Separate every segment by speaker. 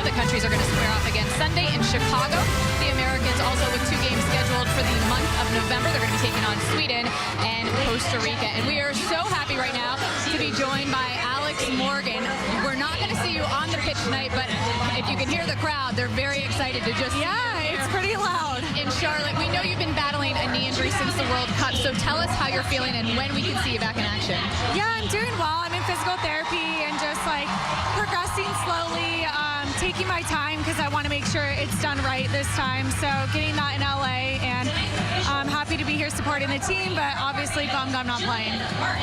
Speaker 1: Australia. The countries are going to square off again Sunday in Chicago. The Americans also with 2 games scheduled for the month of November. They're going to be taking on Sweden and Costa Rica. And we are so happy right now to be joined by Alex Morgan. We're not going to see you on the pitch tonight, but if you can hear the crowd, they're very excited to just
Speaker 2: it's pretty loud.
Speaker 1: In Charlotte, we know you've been battling a knee injury since the World Cup, so tell us how you're feeling and when we can see you back in action.
Speaker 2: Yeah, I'm doing well. I'm in physical therapy and just like progressing slowly, taking my time because I want to make sure it's done right this time. So getting that in LA, and I'm happy to be here supporting the team, but obviously bummed I'm not playing.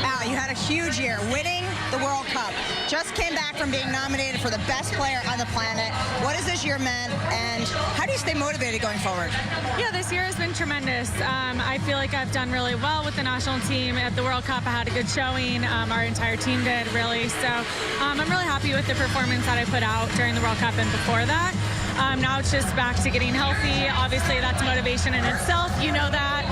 Speaker 3: Al, you had a huge year, winning the World Cup. Just came back from being nominated for the best player on the planet. What has this year meant, and how do you stay motivated going forward?
Speaker 2: Yeah, this year has been tremendous. I feel like I've done really well with the national team. At the World Cup, I had a good showing. Our entire team did, really. So I'm really happy with the performance that I put out during the World Cup and before that. Now it's just back to getting healthy. Obviously, that's motivation in itself. You know that.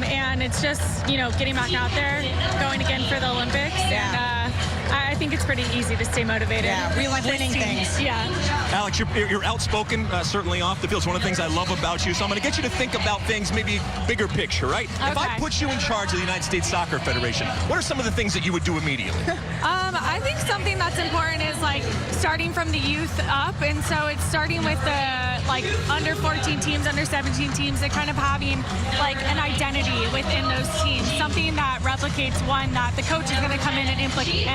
Speaker 2: And it's just, getting back out there, going again for the Olympics.
Speaker 3: Yeah.
Speaker 2: And I think it's pretty easy to stay motivated.
Speaker 3: Yeah, we like winning things.
Speaker 2: Yeah.
Speaker 4: Alex, you're outspoken, certainly off the field. It's one of the things I love about you. So I'm going to get you to think about things, maybe bigger picture, right?
Speaker 2: Okay.
Speaker 4: If I put you in charge of the United States Soccer Federation, what are some of the things that you would do immediately?
Speaker 2: I think something that's important is like starting from the youth up, and so it's starting with the under 14 teams, under 17 teams, and kind of having like an identity within those teams, something that replicates one that the coach is going to come in and implement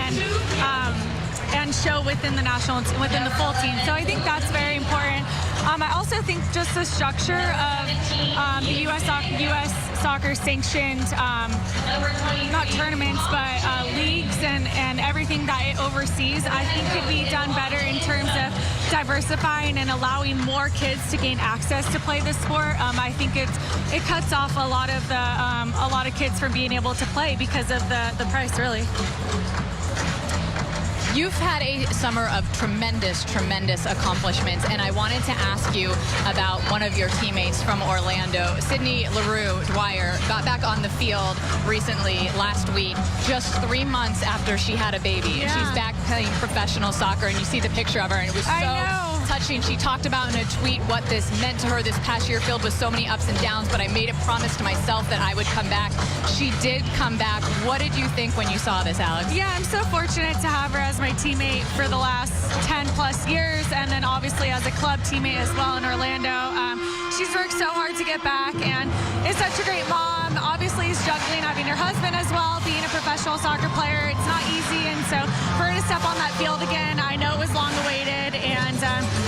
Speaker 2: and show within the within the full team. So I think that's very important. I also think just the structure of the U.S. soccer sanctioned, not tournaments, but leagues and everything that it oversees, I think could be done better in terms of diversifying and allowing more kids to gain access to play this sport. I think it cuts off a lot of kids from being able to play because of the price, really.
Speaker 1: You've had a summer of tremendous, tremendous accomplishments, and I wanted to ask you about one of your teammates from Orlando. Sydney Leroux Dwyer got back on the field recently, last week, just 3 months after she had a baby.
Speaker 2: Yeah.
Speaker 1: She's back playing professional soccer, and you see the picture of her, and it was so touching. She talked about in a tweet what this meant to her this past year, filled with so many ups and downs, but I made a promise to myself that I would come back. She did come back. What did you think when you saw this, Alex?
Speaker 2: Yeah, I'm so fortunate to have her as my teammate for the last 10 plus years, and then obviously as a club teammate as well in Orlando. She's worked so hard to get back and is such a great mom. Obviously is juggling having her husband as well, being a professional soccer player. It's not easy, and so for her to step on that field again, I know it was long awaited, and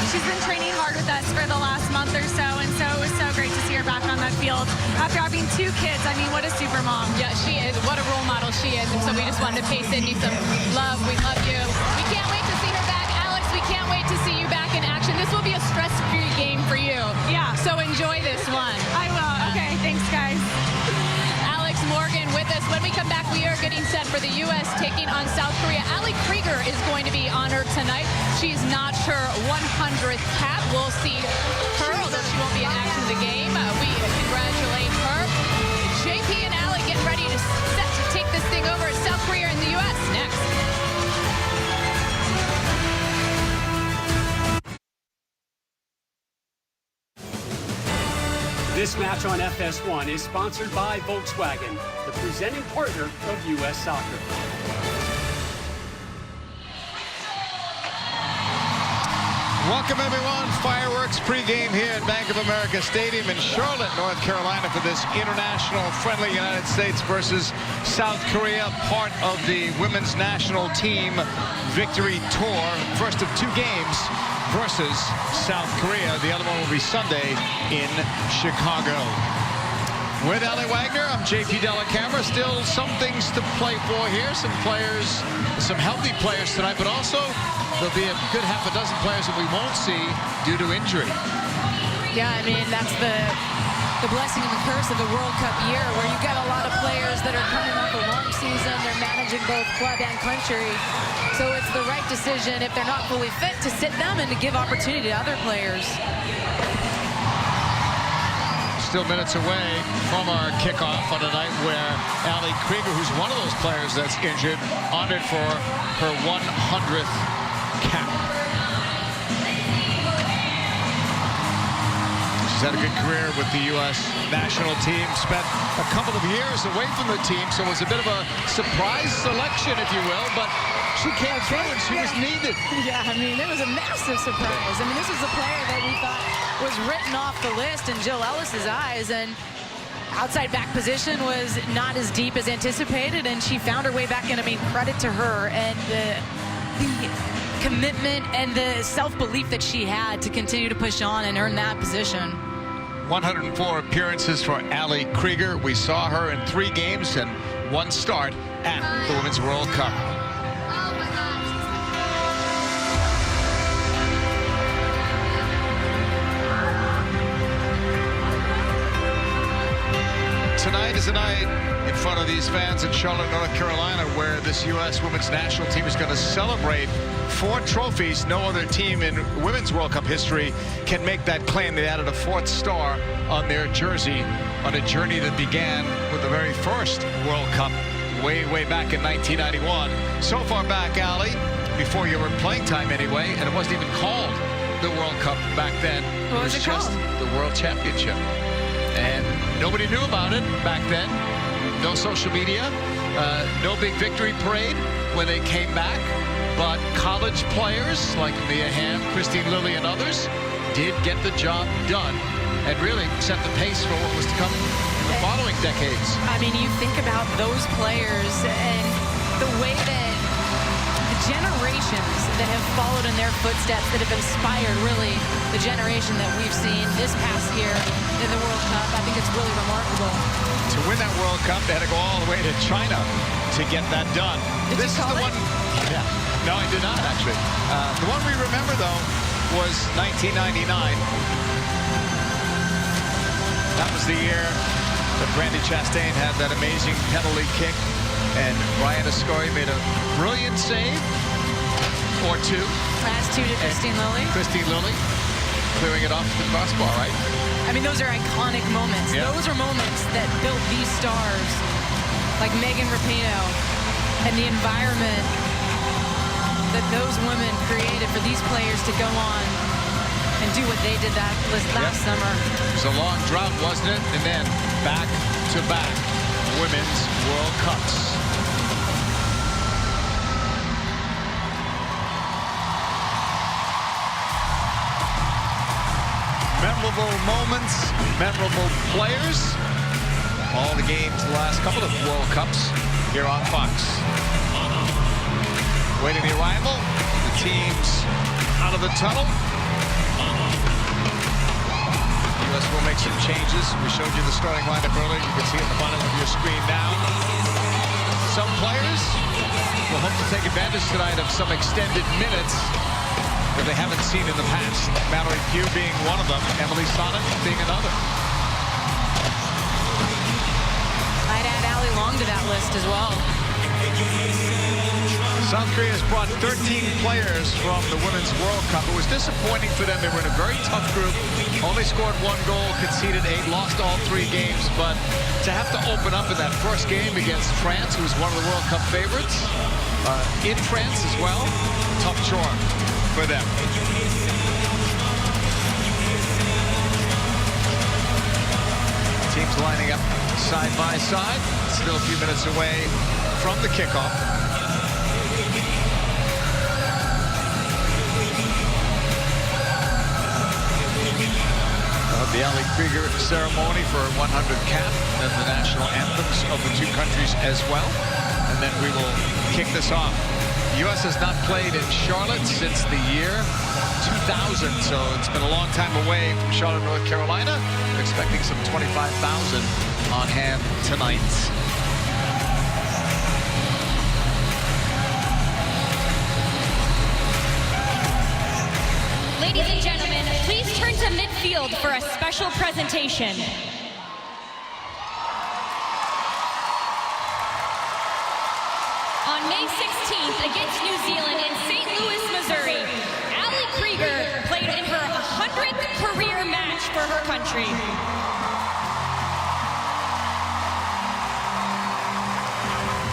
Speaker 2: she's been training hard with us for the last month or so, and so it was so great to see her back on that field after having 2 kids. I mean, what a super mom.
Speaker 1: Yeah, she is. What a role model she is, and so we just wanted to pay Sydney some love. We love you. We can't wait to see her back. Alex, we can't wait to see you back in action. This will be a stress-free game for you.
Speaker 2: Yeah.
Speaker 1: So enjoy this one.
Speaker 2: I will. Okay, thanks, guys.
Speaker 1: Alex Morgan with us. When we come back, we are getting set for the U.S. taking on South Korea. Ali Krieger is going to be honored tonight. She's notched her 100th cap. We'll see her, although she won't be in action in the game. We congratulate her. JP and Ali getting ready to set to take this thing over at South Korea in the U.S. next.
Speaker 5: This match on FS1 is sponsored by Volkswagen, the presenting partner of U.S. Soccer.
Speaker 6: Welcome, everyone. Fireworks pregame here at Bank of America Stadium in Charlotte, North Carolina, for this international friendly United States versus South Korea, part of the women's national team victory tour. First of 2 games versus South Korea. The other one will be Sunday in Chicago. With Ali Wagner, I'm JP Dellacamera. Still some things to play for here. Some players, some healthy players tonight, but also there'll be a good half a dozen players that we won't see due to injury.
Speaker 7: Yeah, I mean, that's the blessing and the curse of the World Cup year, where you've got a lot of players that are coming off a long season. They're managing both club and country. So it's the right decision, if they're not fully fit, to sit them and to give opportunity to other players.
Speaker 6: Still minutes away from our kickoff on a night where Ali Krieger, who's one of those players that's injured, honored for her 100th cap. She's had a good career with the U.S. national team, spent a couple of years away from the team, so it was a bit of a surprise selection, if you will, but she came through and she was needed.
Speaker 7: Yeah, I mean, it was a massive surprise. I mean, this was a player that we thought was written off the list in Jill Ellis's eyes, and outside back position was not as deep as anticipated, and she found her way back in. I mean, credit to her and the commitment and the self-belief that she had to continue to push on and earn that position.
Speaker 6: 104 appearances for Ali Krieger. We saw her in 3 games and 1 start at the Women's World Cup. Tonight is a night in front of these fans in Charlotte, North Carolina, where this U.S. women's national team is going to celebrate 4 trophies. No other team in Women's World Cup history can make that claim. They added a 4th star on their jersey on a journey that began with the very first World Cup way back in 1991. So far back, Ali, before you were in playing time anyway, and it wasn't even called the World Cup back then.
Speaker 7: What was it
Speaker 6: just
Speaker 7: called?
Speaker 6: The World Championship. And nobody knew about it back then. No social media, no big victory parade when they came back. But college players like Mia Hamm, Christine Lilly, and others did get the job done and really set the pace for what was to come in the following decades.
Speaker 7: I mean, you think about those players and the way that the generations that have followed in their footsteps, that have inspired really the generation that we've seen this past year in the World Cup. I think it's really remarkable.
Speaker 6: To win that World Cup, they had to go all the way to China to get that done.
Speaker 7: Did
Speaker 6: This
Speaker 7: you
Speaker 6: is
Speaker 7: call
Speaker 6: the
Speaker 7: it?
Speaker 6: one. Yeah. No, I did not, actually. The one we remember, though, was 1999. That was the year that Brandi Chastain had that amazing penalty kick, and Ryan Ascari made a brilliant save, or 2.
Speaker 7: As to Christine Lilly.
Speaker 6: Christine Lilly clearing it off the crossbar, right?
Speaker 7: I mean, those are iconic moments.
Speaker 6: Yeah.
Speaker 7: Those are moments that built these stars, like Megan Rapinoe, and the environment that those women created for these players to go on and do what they did that last summer.
Speaker 6: It was a long drought, wasn't it? And then back-to-back Women's World Cups. Memorable moments, memorable players. All the games, the last couple of World Cups here on Fox. Waiting the arrival, the teams out of the tunnel. The U.S. will make some changes. We showed you the starting lineup earlier. You can see it at the bottom of your screen now. Some players will hope to take advantage tonight of some extended minutes that they haven't seen in the past. Mallory Pugh being one of them, Emily Sonnet being another.
Speaker 7: I'd add Ali Long to that list as well.
Speaker 6: South Korea has brought 13 players from the Women's World Cup. It was disappointing for them. They were in a very tough group. Only scored 1 goal, conceded 8, lost all 3 games. But to have to open up in that first game against France, who was one of the World Cup favorites, in France as well, tough chore for them. Teams lining up side by side. Still a few minutes away from the kickoff. The Ali Krieger ceremony for 100 cap and the national anthems of the 2 countries as well. And then we will kick this off. The U.S. has not played in Charlotte since the year 2000, so it's been a long time away from Charlotte, North Carolina. We're expecting some 25,000 on hand tonight.
Speaker 8: Ladies and gentlemen, please turn to midfield for a special presentation. On May 16th against New Zealand in St. Louis, Missouri, Ali Krieger played in her 100th career match for her country.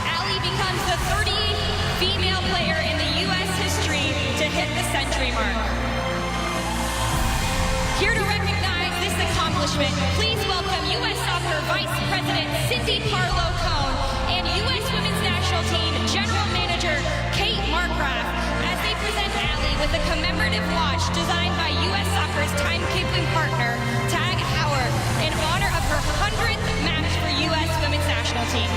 Speaker 8: Ali becomes the 38th female player in the U.S. history to hit the century mark. Here to recognize this accomplishment acknowledgement, please welcome U.S. Soccer Vice President Cindy Parlow-Cone and U.S. Women's National Team General Manager Kate Markgraf as they present Allie with a commemorative watch designed by U.S. Soccer's timekeeping partner, Tag Heuer, in honor of her 100th match for U.S. Women's National Team.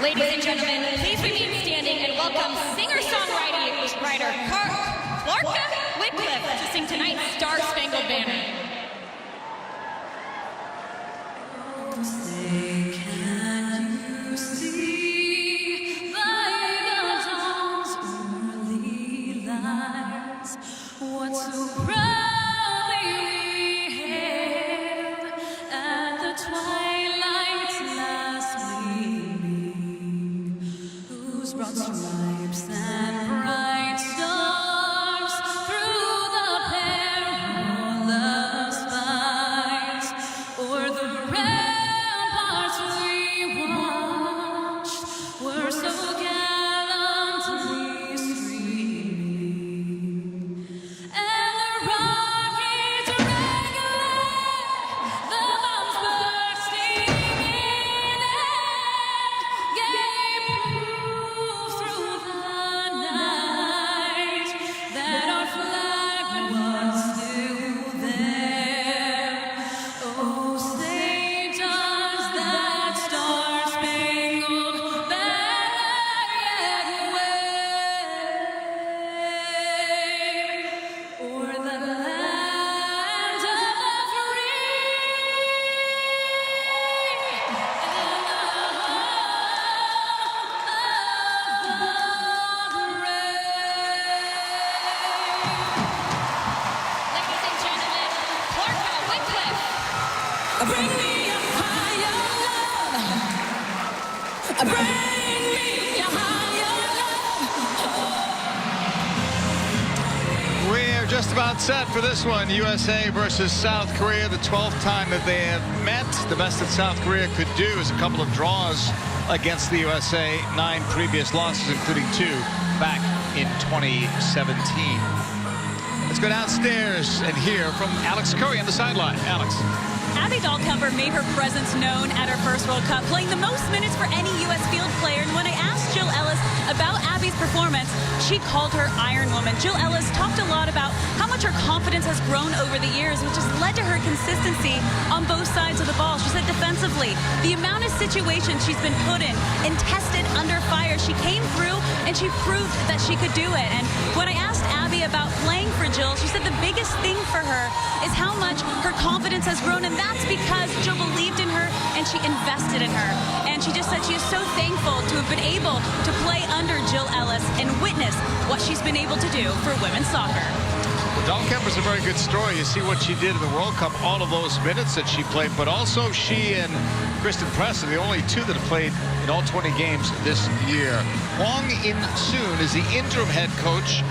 Speaker 8: Ladies and gentlemen, please remain standing and welcome singer-songwriter Clarka Wycliffe to sing tonight's Star Spangled Banner.
Speaker 6: We're just about set for this one. USA versus South Korea, the 12th time that they have met. The best that South Korea could do is a couple of draws against the USA. 9 previous losses, including 2 back in 2017. Let's go downstairs and hear from Alex Curry on the sideline. Alex.
Speaker 9: Abby Dahlkemper made her presence known at her first World Cup, playing the most minutes for any U.S. field player. And when I asked Jill Ellis about Abby's performance, she called her Iron Woman. Jill Ellis talked a lot about how much her confidence has grown over the years, which has led to her consistency on both sides of the ball. She said defensively, the amount of situations she's been put in and tested under fire, she came through and she proved that she could do it. And when I asked Abby about playing for Jill, she said the biggest thing for her is how much her confidence has grown, and that's because Jill believed in her and she invested in her. And she just said she is so thankful to have been able to play under Jill Ellis and witness what she's been able to do for women's soccer.
Speaker 6: Well, Dahlkemper's a very good story. You see what she did in the World Cup, all of those minutes that she played, but also she and Kristen Press are the only two that have played in all 20 games this year. Hwang In-soon is the interim head coach.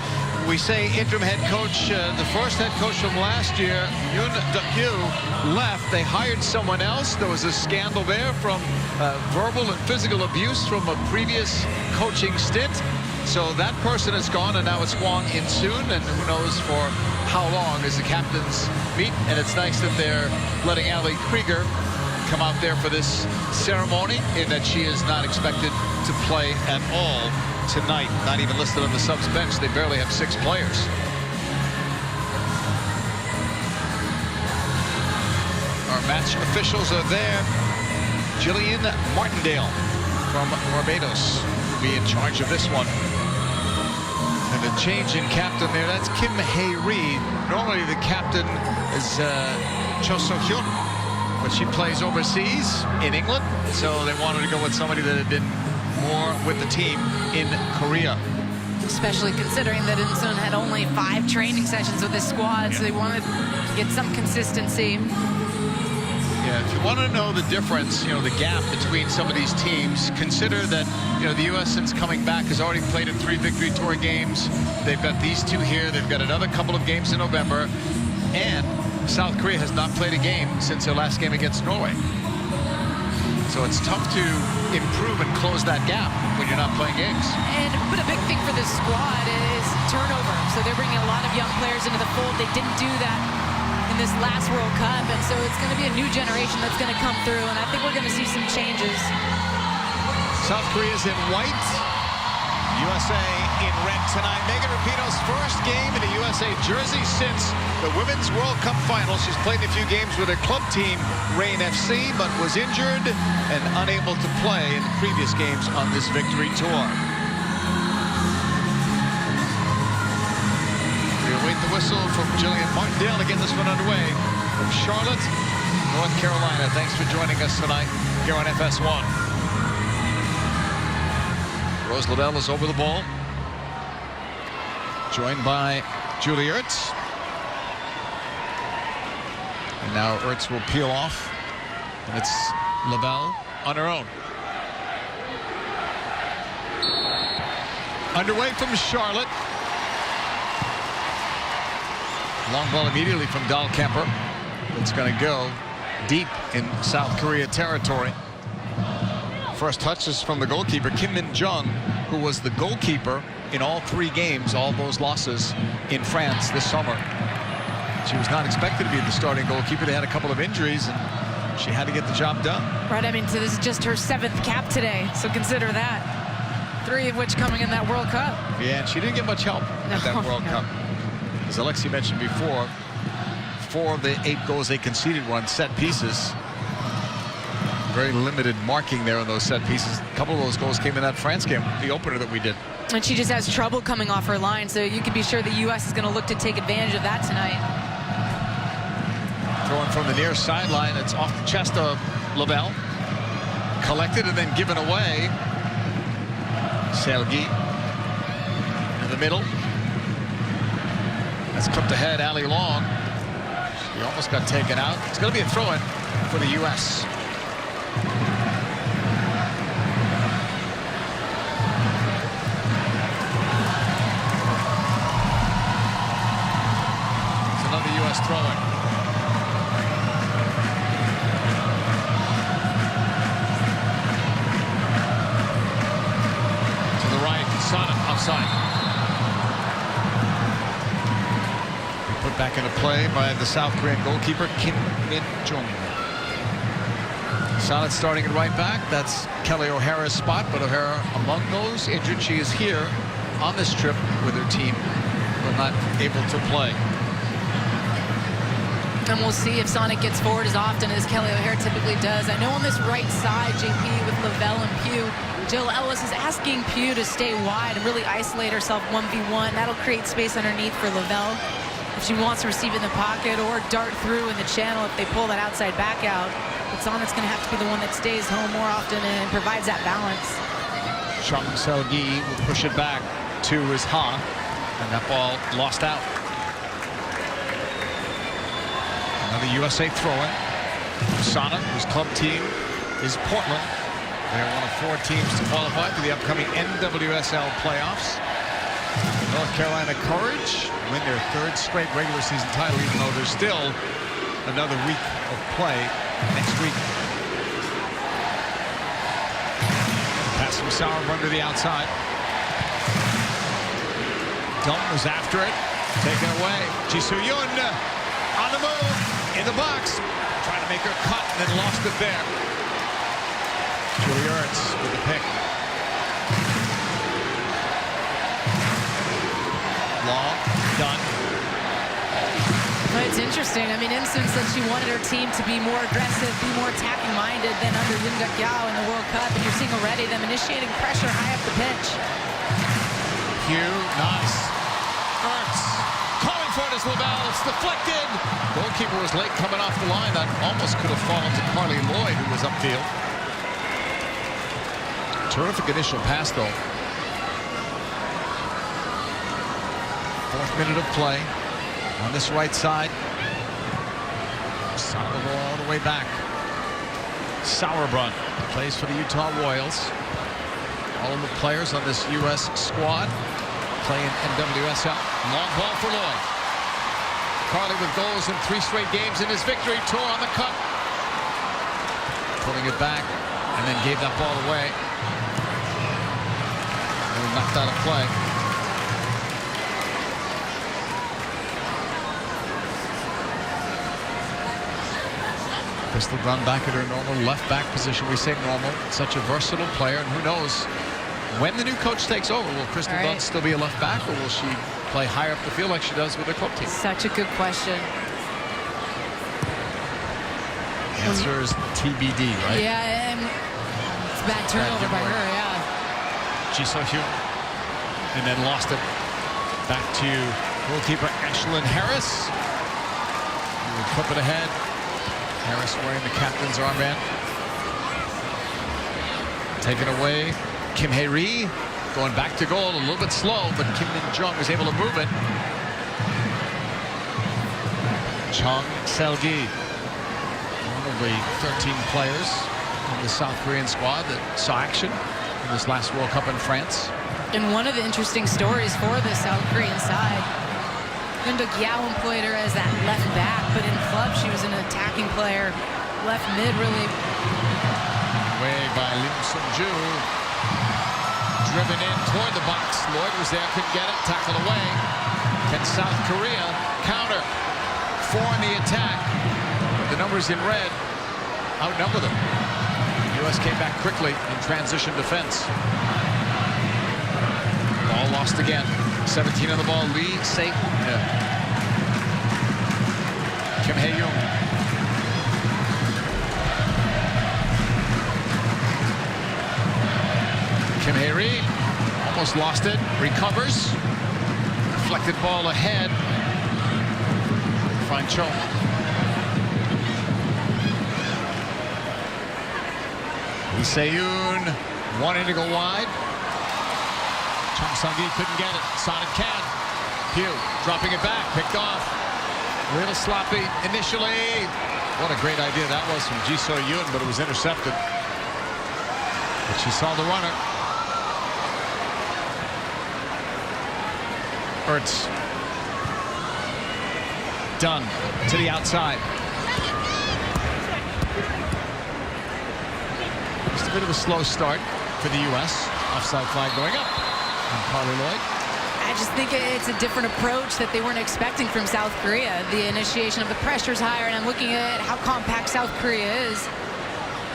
Speaker 6: We say interim head coach, the first head coach from last year, Yoon Duk-gyu, left. They hired someone else. There was a scandal there from verbal and physical abuse from a previous coaching stint. So that person is gone, and now it's Hwang In-soon, and who knows for how long as the captains meet. And it's nice that they're letting Ali Krieger come out there for this ceremony, in that she is not expected to play at all tonight. Not even listed on the subs bench. They barely have 6 players. Our match officials are there. Jillian Martindale from Barbados will be in charge of this one. And the change in captain there, that's Kim Hae-ri. Normally the captain is Cho So-hyun, but she plays overseas in England, so they wanted to go with somebody that had been more with the team in Korea.
Speaker 7: Especially considering that In-soon had only 5 training sessions with this squad, so they wanted to get some consistency.
Speaker 6: Yeah, if you want to know the difference, you know, the gap between some of these teams, consider that, you know, the U.S. since coming back has already played in 3 Victory Tour games. They've got these 2 here. They've got another couple of games in November. And South Korea has not played a game since their last game against Norway. So it's tough to improve and close that gap when you're not playing games.
Speaker 7: But a big thing for this squad is turnover. So they're bringing a lot of young players into the fold. They didn't do that in this last World Cup, and so it's going to be a new generation that's going to come through, and I think we're going to see some changes.
Speaker 6: South Korea's in white, USA in red tonight. Megan Rapinoe's first game in a USA jersey since the Women's World Cup final. She's played a few games with her club team, Reign FC, but was injured and unable to play in the previous games on this victory tour. We await the whistle from Jillian Martindale to get this one underway from Charlotte, North Carolina. Thanks for joining us tonight here on FS1. Rose Lavelle is over the ball, joined by Julie Ertz. And now Ertz will peel off, and it's Lavelle on her own. Underway from Charlotte. Long ball immediately from Dahlkemper. It's going to go deep in South Korea territory. First touch is from the goalkeeper, Kim Min-jung, who was the goalkeeper in all 3 games, all those losses in France this summer. She was not expected to be the starting goalkeeper. They had a couple of injuries, and she had to get the job done.
Speaker 7: Right, I mean, so this is just her 7th cap today, so consider that. 3 of which coming in that World Cup.
Speaker 6: Yeah, and she didn't get much help at that World Cup. As Alexi mentioned before, 4 of the 8 goals they conceded were on set pieces. Very limited marking there on those set pieces. A couple of those goals came in that France game, the opener that we did.
Speaker 7: And she just has trouble coming off her line, so you can be sure the U.S. is going to look to take advantage of that tonight.
Speaker 6: Throwing from the near sideline, it's off the chest of Lavelle. Collected and then given away. Selgi in the middle. That's clipped ahead, Ali Long. She almost got taken out. It's going to be a throw-in for the U.S. It's another U.S. throw-in. To the right, Sonnet offside. Put back into play by the South Korean goalkeeper, Kim Min-jung. Solid starting at right back. That's Kelly O'Hara's spot, but O'Hara among those injured. She is here on this trip with her team, but not able to play.
Speaker 7: And we'll see if Sonic gets forward as often as Kelly O'Hara typically does. I know on this right side, JP, with Lavelle and Pugh, Jill Ellis is asking Pugh to stay wide and really isolate herself 1v1. That'll create space underneath for Lavelle if she wants to receive in the pocket or dart through in the channel if they pull that outside back out. But Sonic's going to have to be the one that stays home more often and provides that balance.
Speaker 6: Chung Seo-gi will push it back to his Ha, and that ball lost out. Another USA throw-in. Sonic, whose club team is Portland. They're one of 4 teams to qualify for the upcoming NWSL playoffs. North Carolina Courage win their 3rd straight regular season title, even though there's still another week of play next week. Pass from Sauerbrunn to the outside. Dunn was after it. Taken away. Ji Soo-yoon on the move. In the box. Trying to make her cut and then lost it there. Julie Ertz with the pick. Long. Dunn.
Speaker 7: Well, it's interesting. I mean, Uswnt said she wanted her team to be more aggressive, be more attacking-minded than under Yoon Guk-yeol in the World Cup. And you're seeing already them initiating pressure high up the pitch.
Speaker 6: Hugh, nice. Ertz calling for it as Lavelle. It's deflected. Goalkeeper was late coming off the line. That almost could have fallen to Carly Lloyd, who was upfield. Terrific initial pass, though. 4th minute of play on this right side. Solid ball all the way back. Sauerbrunn plays for the Utah Royals. All of the players on this U.S. squad play in NWSL. Long ball for Lloyd. Carly with goals in 3 straight games in his victory tour on the cup. Pulling it back and then gave that ball away. And knocked out of play. Crystal Dunn back at her normal left back position. We say normal. Such a versatile player, and who knows when the new coach takes over, will Crystal Dunn still be a left back, or will she play higher up the field like she does with her club team?
Speaker 7: Such a good question.
Speaker 6: The answer is TBD, right?
Speaker 7: Yeah, and it's a bad turnover by her, yeah.
Speaker 6: Ji Soo-yoon, and then lost it. Back to goalkeeper Ashlyn Harris. He will clip it ahead. Harris wearing the captain's armband. Taken away. Kim Hae-ri going back to goal, a little bit slow, but Kim Min-jung was able to move it. Chung Seo-gi, one of the 13 players on the South Korean squad that saw action in this last World Cup in France.
Speaker 7: And one of the interesting stories for the South Korean side, Yoon Guk-yeol employed her as that left back, but in club she was an attacking player. Left mid really.
Speaker 6: Way by Lim Sung-ju. Driven in toward the box. Lloyd was there, couldn't get it. Tackled away. Can South Korea counter? 4 in the attack. The numbers in red outnumber them. The U.S. came back quickly in transition defense. Ball lost again. 17 on the ball. Lee safe. Kim Hae-yoon. Kim Hae-ri almost lost it. Recovers. Deflected ball ahead. Find Cho. Lee Se-yoon wanting to go wide. Chung Seo-gi couldn't get it. Sonic can. Pugh dropping it back. Picked off. A little sloppy initially. What a great idea that was from Ji Soo-yoon, but it was intercepted. But she saw the runner. Ertz. Dunn to the outside. Just a bit of a slow start for the U.S. Offside flag going up. And Carly Lloyd.
Speaker 7: I just think it's a different approach that they weren't expecting from South Korea. The initiation of the pressure's higher, and I'm looking at how compact South Korea is.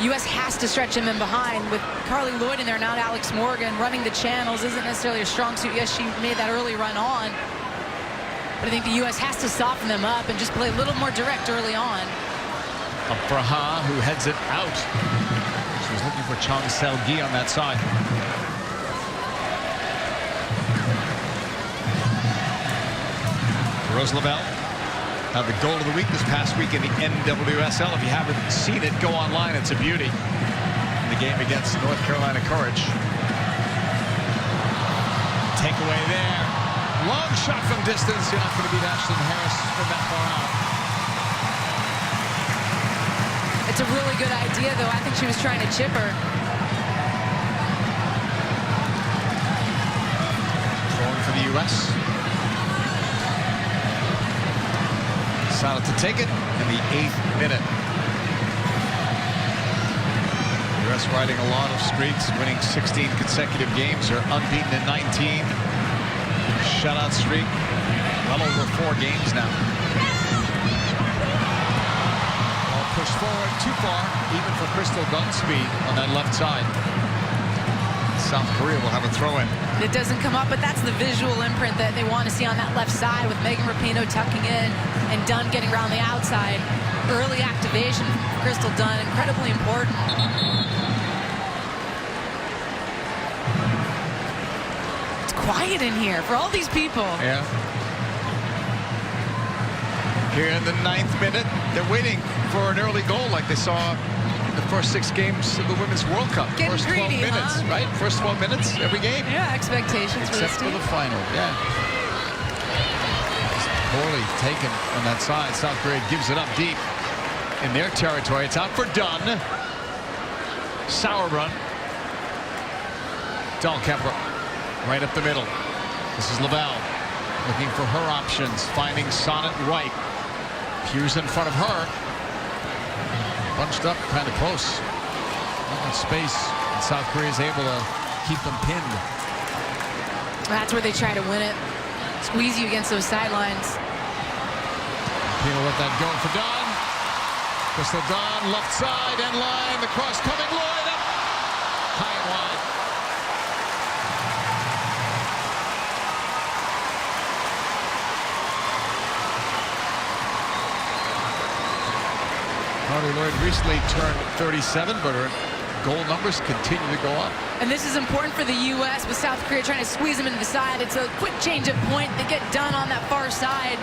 Speaker 7: U.S. has to stretch him in behind. With Carly Lloyd in there, now Alex Morgan running the channels isn't necessarily a strong suit. Yes, she made that early run on. But I think the U.S. has to soften them up and just play a little more direct early on.
Speaker 6: Up for Ha, who heads it out. She was looking for Chong Sel-gi on that side. Rose Lavelle had the goal of the week this past week in the NWSL. If you haven't seen it, go online. It's a beauty. In the game against North Carolina Courage. Takeaway there. Long shot from distance. You're not going to beat Ashlyn Harris from that far out.
Speaker 7: It's a really good idea, though. I think she was trying to chip her.
Speaker 6: Throwing for the U.S. Decided to take it in the 8th minute. U.S. riding a lot of streaks, winning 16 consecutive games. They're unbeaten in 19. Shutout streak, well over 4 games now. Ball pushed forward too far, even for Crystal Dunsby on that left side. South Korea will have a throw-in.
Speaker 7: It doesn't come up, but that's the visual imprint that they want to see on that left side with Megan Rapinoe tucking in and Dunn getting around the outside. Early activation from Crystal Dunn, incredibly important. It's quiet in here for all these people.
Speaker 6: Yeah. Here in the 9th minute, they're waiting for an early goal like they saw in the first 6 games of the Women's World Cup.
Speaker 7: Getting
Speaker 6: First 12
Speaker 7: greedy,
Speaker 6: minutes,
Speaker 7: huh?
Speaker 6: right? First 12 minutes every game.
Speaker 7: Yeah, expectations for
Speaker 6: Except
Speaker 7: this
Speaker 6: for
Speaker 7: team.
Speaker 6: the final, yeah. Poorly taken on that side. South Korea gives it up deep in their territory. It's out for Dunn. Sauerbrunn. Dahlkemper right up the middle. This is Lavelle looking for her options, finding Sonnet right. Hughes in front of her. Bunched up, kind of close. Not much space. And South Korea is able to keep them pinned.
Speaker 7: That's where they try to win it. Squeeze you against those sidelines.
Speaker 6: Pino let that go for Dunn. Crystal Dunn, left side, end line. The cross coming, Lloyd up. High and wide. Carly Lloyd recently turned 37, but her goal numbers continue to go up.
Speaker 7: And this is important for the U.S. with South Korea trying to squeeze them into the side. It's a quick change of point. They get done on that far side.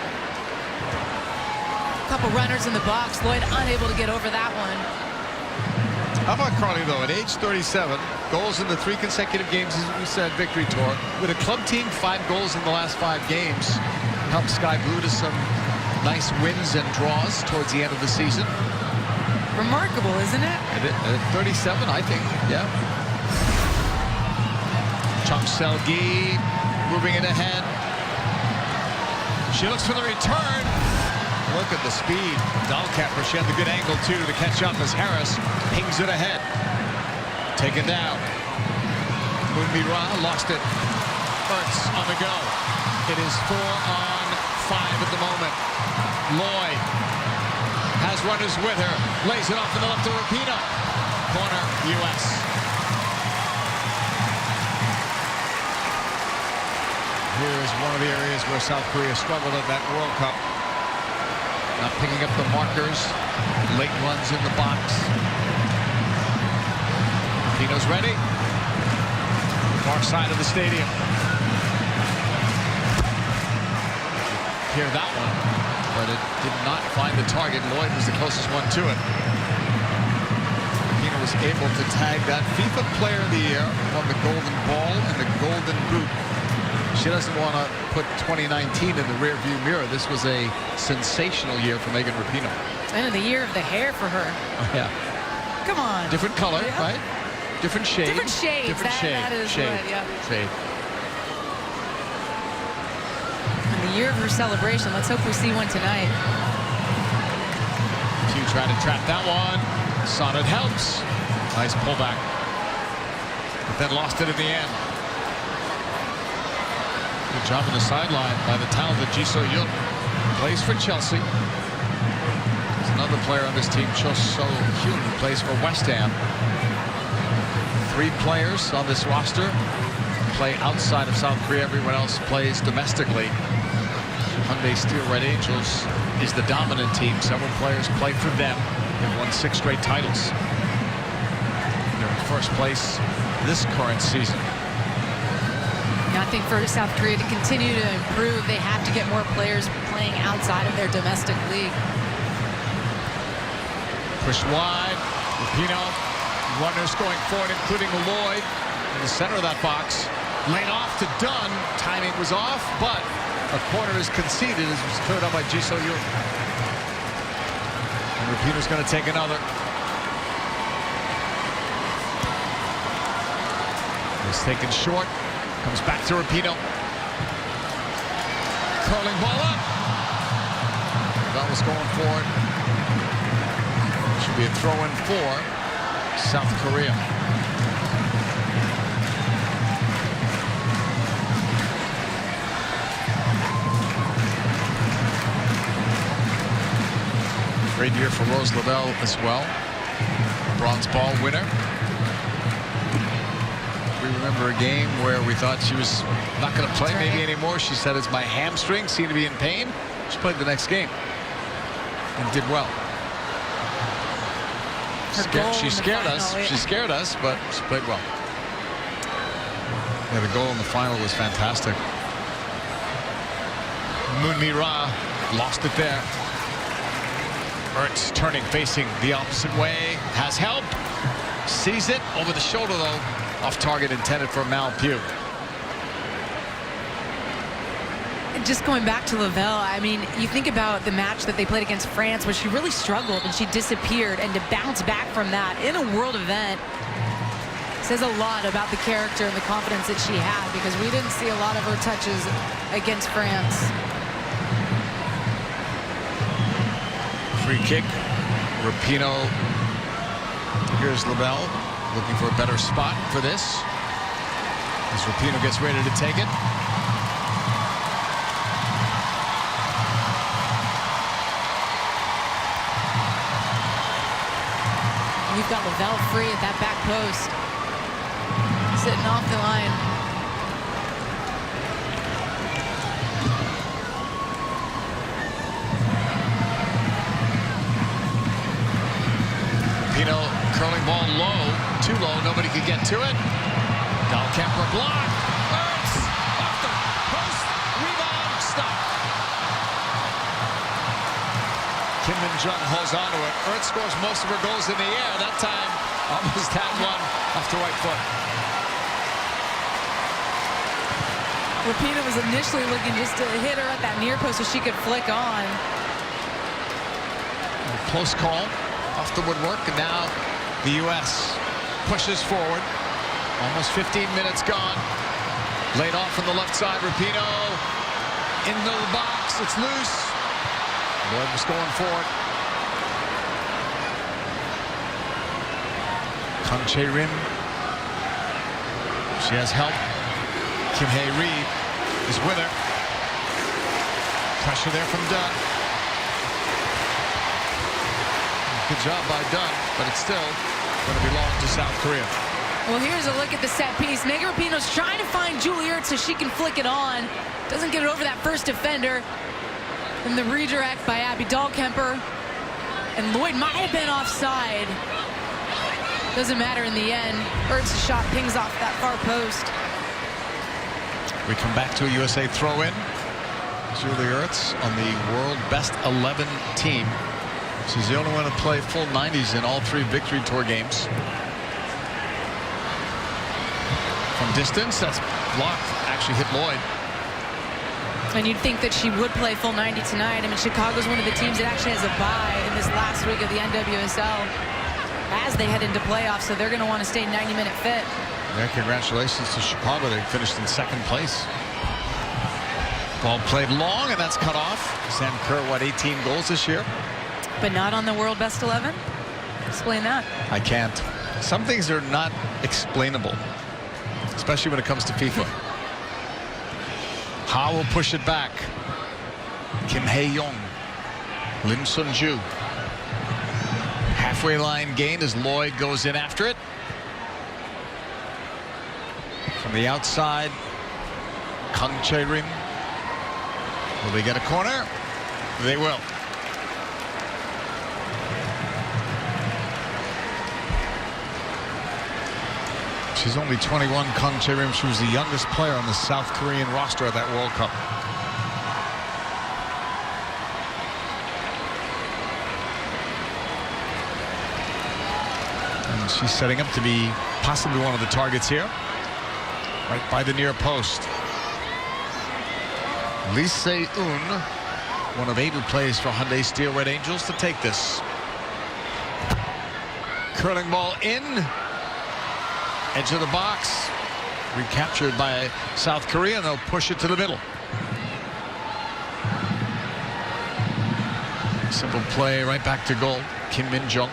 Speaker 7: A couple runners in the box. Lloyd unable to get over that one.
Speaker 6: How about Carly, though, at age 37, goals in the 3 consecutive games, as we said, victory tour. With a club team, 5 goals in the last 5 games. Helped Sky Blue to some nice wins and draws towards the end of the season.
Speaker 7: Remarkable, isn't it?
Speaker 6: At 37, I think, yeah. Chong Sel-gi moving it ahead. She looks for the return. Look at the speed. Dahlkemper, she had the good angle, too, to catch up as Harris pings it ahead. Taken down. Moonmi-Ra lost it. Ertz on the go. It is 4 on 5 at the moment. Lloyd has runners with her. Lays it off to the left of Rapinoe. Corner, U.S. Here is one of the areas where South Korea struggled at that World Cup. Not picking up the markers. Late runs in the box. Rapinoe's ready. Far side of the stadium. Hear that one, but it did not find the target. Lloyd was the closest one to it. Rapinoe was able to tag that FIFA Player of the Year on the Golden Ball and the Golden Boot. She doesn't want to put 2019 in the rearview mirror. This was a sensational year for Megan Rapinoe.
Speaker 7: And the year of the hair for her.
Speaker 6: Oh, yeah.
Speaker 7: Come on.
Speaker 6: Different color,
Speaker 7: Yeah.
Speaker 6: right? Different shade.
Speaker 7: Different shades.
Speaker 6: Different shade.
Speaker 7: That is
Speaker 6: shade.
Speaker 7: right, yeah.
Speaker 6: Shade.
Speaker 7: And the year of her celebration. Let's hope we see one tonight.
Speaker 6: Few trying to trap that one. Sonnet helps. Nice pullback. But then lost it in the end. Good job on the sideline by the talented Ji So-yoon. Plays for Chelsea. He's another player on this team, Cho So-hyun, who plays for West Ham. 3 players on this roster play outside of South Korea. Everyone else plays domestically. Hyundai Steel Red Angels is the dominant team. Several players play for them. They've won 6 straight titles. They're in first place this current season.
Speaker 7: I think for South Korea to continue to improve, they have to get more players playing outside of their domestic league.
Speaker 6: Pushed wide. Rapinoe. Runners going forward, including Lloyd in the center of that box. Laid off to Dunn. Timing was off, but a corner is conceded as it was cleared up by Ji So-hyun. And Rapinoe's going to take another. It's taken short. Comes back to Rapinoe. Curling ball up. That was going forward. Should be a throw-in for South Korea. Great year for Rose Lavelle as well. Bronze ball winner. We remember a game where we thought she was not going to play maybe anymore. She said, it's my hamstring, seemed to be in pain. She played the next game and did well. She scared us. She scared us, but she played well. Yeah, the goal in the final was fantastic. Moonmi Ra lost it there. Ertz turning, facing the opposite way. Has help. Sees it over the shoulder, though. Off target, intended for Mal Pugh.
Speaker 7: Just going back to Lavelle, I mean, you think about the match that they played against France where she really struggled and she disappeared, and to bounce back from that in a world event says a lot about the character and the confidence that she had, because we didn't see a lot of her touches against France.
Speaker 6: Free kick. Rapinoe. Here's Lavelle looking for a better spot for this as Rapinoe gets ready to take it.
Speaker 7: We've got Lavelle free at that back post, sitting off the line.
Speaker 6: Rapinoe curling ball low, too low, nobody could get to it. Dahlkemper block. Ertz off the post, rebound, stop. Kim Min-jung holds on to it. Ertz scores most of her goals in the air. That time, almost had one off the right foot.
Speaker 7: Rapinoe was initially looking just to hit her at that near post so she could flick on.
Speaker 6: Close call off the woodwork, and now the U.S. pushes forward. Almost 15 minutes gone. Laid off on the left side. Rapinoe into the box. It's loose. Lloyd was going for it. Kang Chae-rin. She has help. Kim Hae-ri is with her. Pressure there from Dunn. Good job by Dunn, but it's still going to belong to South Korea.
Speaker 7: Well, here's a look at the set piece. Megan Rapinoe's trying to find Julie Ertz so she can flick it on. Doesn't get it over that first defender. And the redirect by Abby Dahlkemper. And Lloyd might have been offside. Doesn't matter in the end. Ertz's shot pings off that far post.
Speaker 6: We come back to a USA throw-in. Julie Ertz on the world best 11 team. She's the only one to play full 90s in all 3 Victory Tour games. From distance, that's blocked. Actually hit Lloyd.
Speaker 7: And you'd think that she would play full 90 tonight. I mean, Chicago's one of the teams that actually has a bye in this last week of the NWSL as they head into playoffs, so they're going to want to stay 90-minute fit.
Speaker 6: Yeah, congratulations to Chicago. They finished in 2nd place. Ball played long, and that's cut off. Sam Kerr, what, 18 goals this year?
Speaker 7: But not on the world best 11? Explain that.
Speaker 6: I can't. Some things are not explainable, especially when it comes to FIFA. Ha will push it back. Kim Hae-young. Lim Sun-ju. Halfway line gain as Lloyd goes in after it. From the outside, Kang Chae-rim. Will they get a corner? They will. She's only 21, Kang Chae-rim. She was the youngest player on the South Korean roster at that World Cup. And she's setting up to be possibly one of the targets here. Right by the near post. Lee Se-eun, one of 8 who plays for Hyundai Steel Red Angels, to take this. Curling ball in. Edge of the box. Recaptured by South Korea, and they'll push it to the middle. Simple play right back to goal. Kim Min-jung.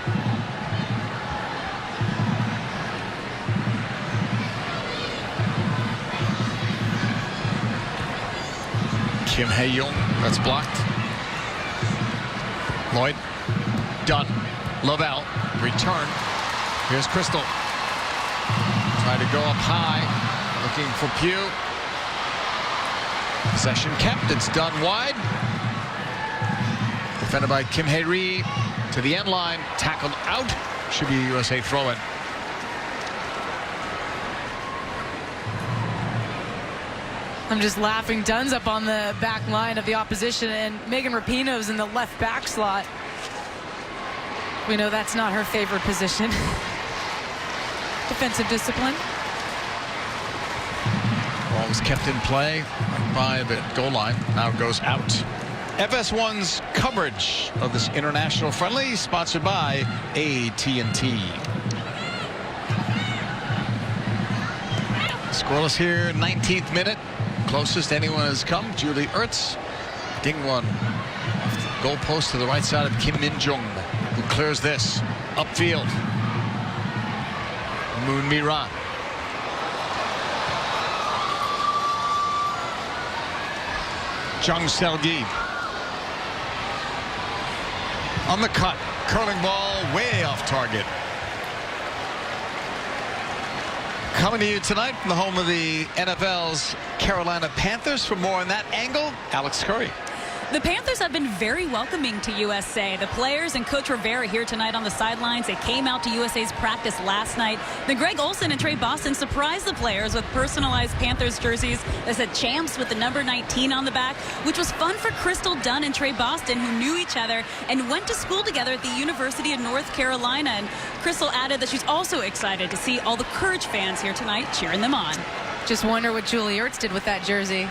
Speaker 6: Kim Hae-young, that's blocked. Lloyd, done. Lavelle, return. Here's Crystal. Trying to go up high, looking for Pugh. Possession kept, it's done wide. Defended by Kim Hae-ri to the end line, tackled out. Should be a USA throw-in.
Speaker 7: I'm just laughing. Dunn's up on the back line of the opposition, and Megan Rapinoe's in the left back slot. We know that's not her favorite position. Defensive discipline.
Speaker 6: Ball was kept in play right by the goal line. Now it goes out. FS1's coverage of this international friendly sponsored by AT&T. Scoreless here, 19th minute. Closest anyone has come, Julie Ertz. Ding one off the goal post to the right side of Kim Min-jung, who clears this upfield. Moon Mi-ra. Jung Sel-gi. On the cut, curling ball way off target. Coming to you tonight from the home of the NFL's Carolina Panthers. For more on that angle, Alex Curry.
Speaker 9: The Panthers have been very welcoming to USA. The players and Coach Rivera here tonight on the sidelines. They came out to USA's practice last night. Then Greg Olsen and Trey Boston surprised the players with personalized Panthers jerseys that said champs with the number 19 on the back, which was fun for Crystal Dunn and Trey Boston, who knew each other and went to school together at the University of North Carolina. And Crystal added that she's also excited to see all the Courage fans here tonight cheering them on.
Speaker 7: Just wonder what Julie Ertz did with that jersey.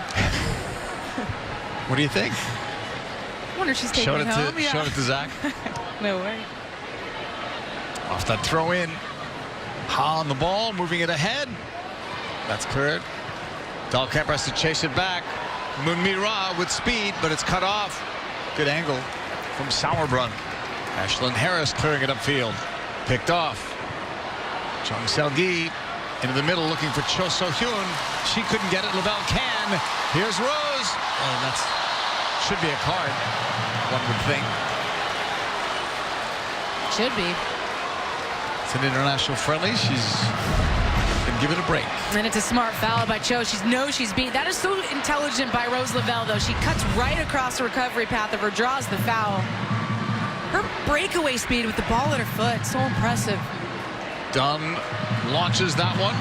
Speaker 6: What do you think?
Speaker 7: I wonder if she's taking it home.
Speaker 6: Showed it to Zach.
Speaker 7: No way.
Speaker 6: Off that throw in. Ha on the ball, moving it ahead. That's cleared. Dahlkemper has to chase it back. Moon Mi-ra with speed, but it's cut off. Good angle from Sauerbrunn. Ashlyn Harris clearing it upfield. Picked off. Jung Sel-gi into the middle looking for Cho So-hyun. She couldn't get it. Lavelle can. Here's Rose. And that's should be a card, one would think.
Speaker 7: Should be.
Speaker 6: It's an international friendly. She's been given a break.
Speaker 7: And it's a smart foul by Cho. She knows she's beat. That is so intelligent by Rose Lavelle, though. She cuts right across the recovery path of her, draws the foul. Her breakaway speed with the ball at her foot, so impressive.
Speaker 6: Dunn launches that one.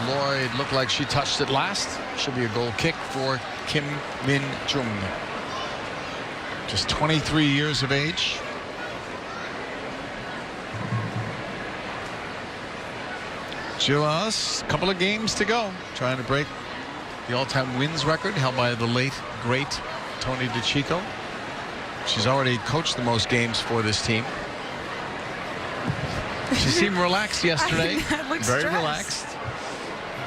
Speaker 6: Lloyd looked like she touched it last. Should be a goal kick for Kim Min-jung. Just 23 years of age. Just a couple of games to go. Trying to break the all-time wins record held by the late, great Tony DeCicco. She's already coached the most games for this team. She seemed relaxed yesterday. Very
Speaker 7: stressed.
Speaker 6: relaxed.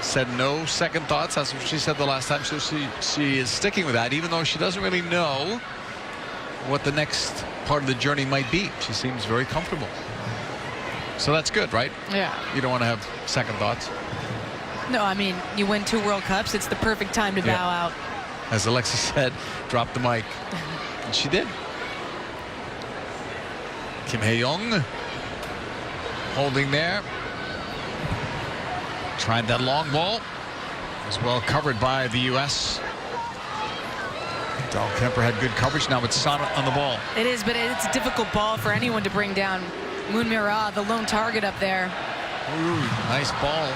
Speaker 6: Said no second thoughts. That's what she said the last time. So she is sticking with that, even though she doesn't really know what the next part of the journey might be. She seems very comfortable. So that's good, right?
Speaker 7: Yeah.
Speaker 6: You don't want to have second thoughts.
Speaker 7: No, I mean, you win 2 World Cups. It's the perfect time to bow out.
Speaker 6: As Alexis said, drop the mic. And she did. Kim Hae-young Holding there. Tried that long ball. Was well covered by the U.S. Dahl Kemper had good coverage. Now it's Sonnet on the ball.
Speaker 7: It is, but it's a difficult ball for anyone to bring down. Moon Mira, the lone target up there.
Speaker 6: Ooh, nice ball.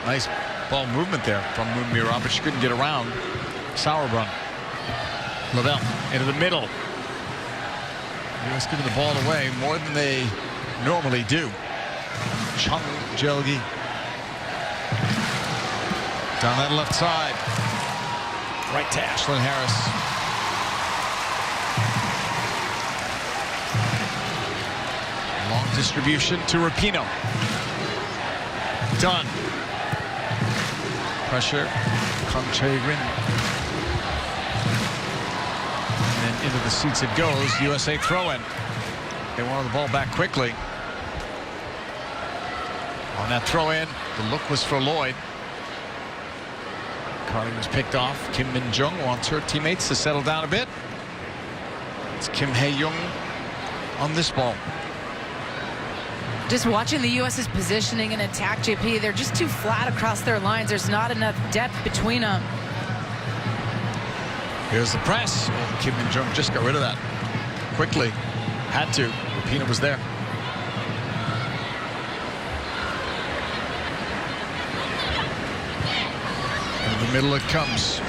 Speaker 6: Nice ball movement there from Moon Mira, but she couldn't get around Sauerbrunn. Lavelle into the middle. U.S. giving the ball away more than they normally do. Chung Jelgi down that left side. Right to Ashlyn Harris. Long distribution to Rapinoe. Done. Pressure. Kang Chae-rin. And into the seats it goes. USA throw-in. They wanted the ball back quickly. On that throw-in, the look was for Lloyd. Carly was picked off. Kim Min-jung wants her teammates to settle down a bit. It's Kim Hae-young on this ball.
Speaker 7: Just watching the U.S.'s positioning and attack, JP, they're just too flat across their lines. There's not enough depth between them.
Speaker 6: Here's the press. Oh, Kim Min-jung just got rid of that quickly. Had to. Rapinoe was there. In the middle it comes.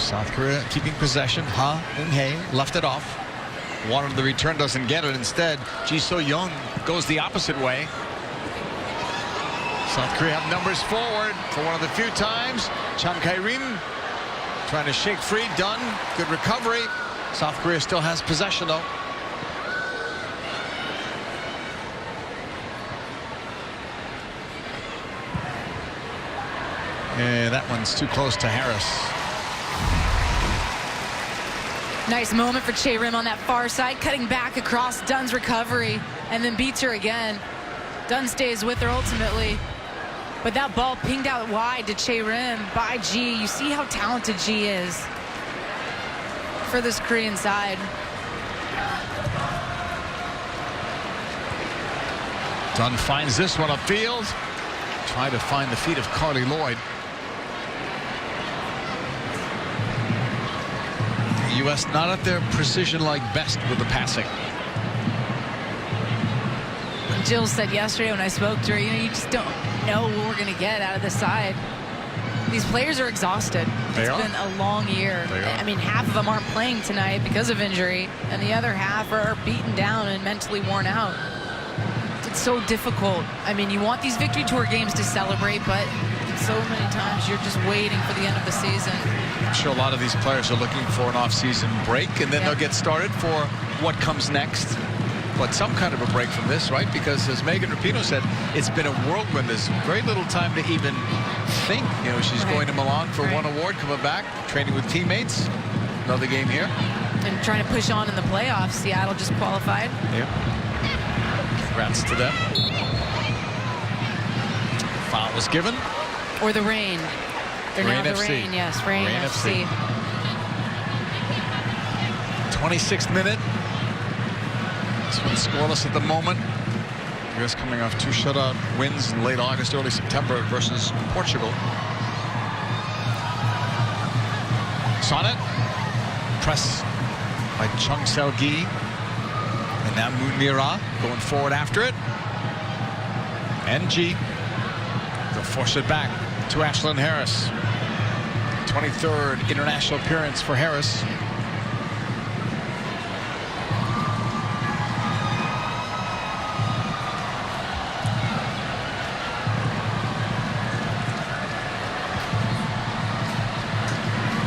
Speaker 6: South Korea keeping possession. Ha Eun-hae left it off. Wanted the return, doesn't get it. Instead, Ji So-young goes the opposite way. South Korea have numbers forward for one of the few times. Chang Kai-rim trying to shake free. Done. Good recovery. South Korea still has possession, though. And that one's too close to Harris.
Speaker 7: Nice moment for Chae-rim on that far side, cutting back across Dunn's recovery, and then beats her again. Dunn stays with her ultimately. But that ball pinged out wide to Chae-rim by Ji. You see how talented Ji is for this Korean side.
Speaker 6: Dunn finds this one upfield. Try to find the feet of Carly Lloyd. The U.S. not at their precision-like best with the passing.
Speaker 7: Jill said yesterday when I spoke to her, you just don't know what we're going to get out of the side. These players are exhausted. It's been a long year. I mean, half of them aren't playing tonight because of injury, and the other half are beaten down and mentally worn out. It's so difficult. I mean, you want these victory tour games to celebrate, but so many times you're just waiting for the end of the season.
Speaker 6: I'm sure a lot of these players are looking for an off-season break, and then they'll get started for what comes next. But some kind of a break from this, right? Because as Megan Rapinoe said, it's been a whirlwind. There's very little time to even think. You know, she's going to Milan for one award, coming back, training with teammates. Another game here.
Speaker 7: And trying to push on in the playoffs. Seattle just qualified.
Speaker 6: Yeah. Congrats to them. Foul was given.
Speaker 7: Or the Reign. They're
Speaker 6: Reign
Speaker 7: now the
Speaker 6: FC.
Speaker 7: Reign, yes. Reign FC.
Speaker 6: 26th minute. This one's scoreless at the moment. U.S. coming off 2 shutout wins in late August, early September versus Portugal. Sonnet. Press by Chung Seo-gi. And now Moon Mira going forward after it. And Ji. They'll force it back to Ashlyn Harris. 23rd international appearance for Harris.